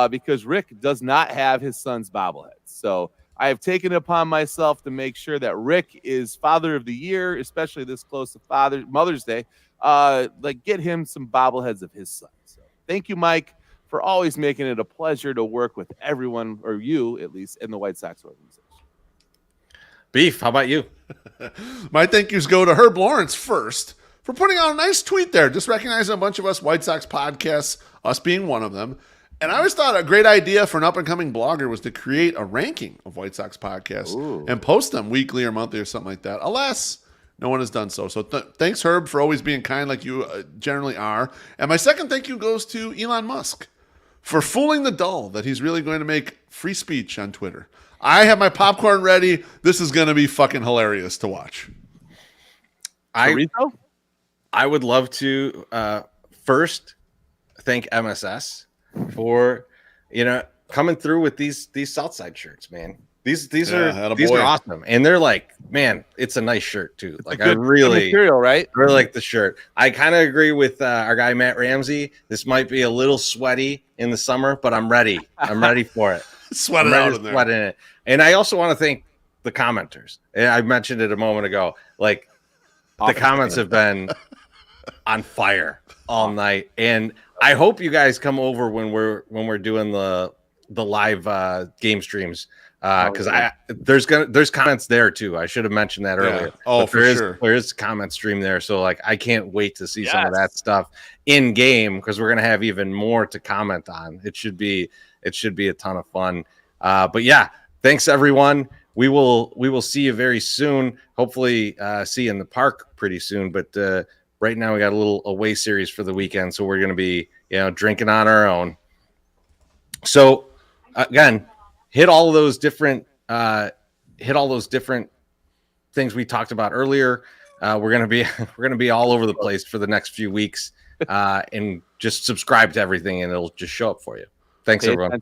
because Rick does not have his son's bobblehead. So I have taken it upon myself to make sure that Rick is Father of the Year, especially this close to Mother's Day. Get him some bobbleheads of his son. So thank you, Mike, for always making it a pleasure to work with everyone, or you at least, in the White Sox organization. Beef, how about you? My thank yous go to Herb Lawrence first for putting out a nice tweet there, just recognizing a bunch of us White Sox podcasts, us being one of them. And I always thought a great idea for an up-and-coming blogger was to create a ranking of White Sox podcasts and post them weekly or monthly or something like that. Alas, no one has done so. So thanks, Herb, for always being kind like you generally are. And my second thank you goes to Elon Musk for fooling the dull that he's really going to make free speech on Twitter. I have my popcorn ready. This is going to be fucking hilarious to watch. I would love to first thank MSS for coming through with these Southside shirts, man. These are awesome, and they're like, man, it's a nice shirt too. Like I really material, right? I really like the shirt. I kind of agree with our guy Matt Ramsey. This might be a little sweaty in the summer, but I'm ready. I'm ready for it. Sweat it out in there. Sweat in it. And I also want to thank the commenters. I mentioned it a moment ago. Like the comments have been on fire all night, and I hope you guys come over when we're doing the live game streams because there's comments there too. I should have mentioned that earlier. Oh, for sure. There is comment stream there, so like I can't wait to see some of that stuff in game because we're gonna have even more to comment on. It should be a ton of fun. But yeah, thanks everyone. We will see you very soon. Hopefully, see you in the park pretty soon. But right now we got a little away series for the weekend, so we're gonna be drinking on our own. So again, hit all of those different things we talked about earlier. We're gonna be all over the place for the next few weeks, and just subscribe to everything, and it'll just show up for you. Thanks, everyone.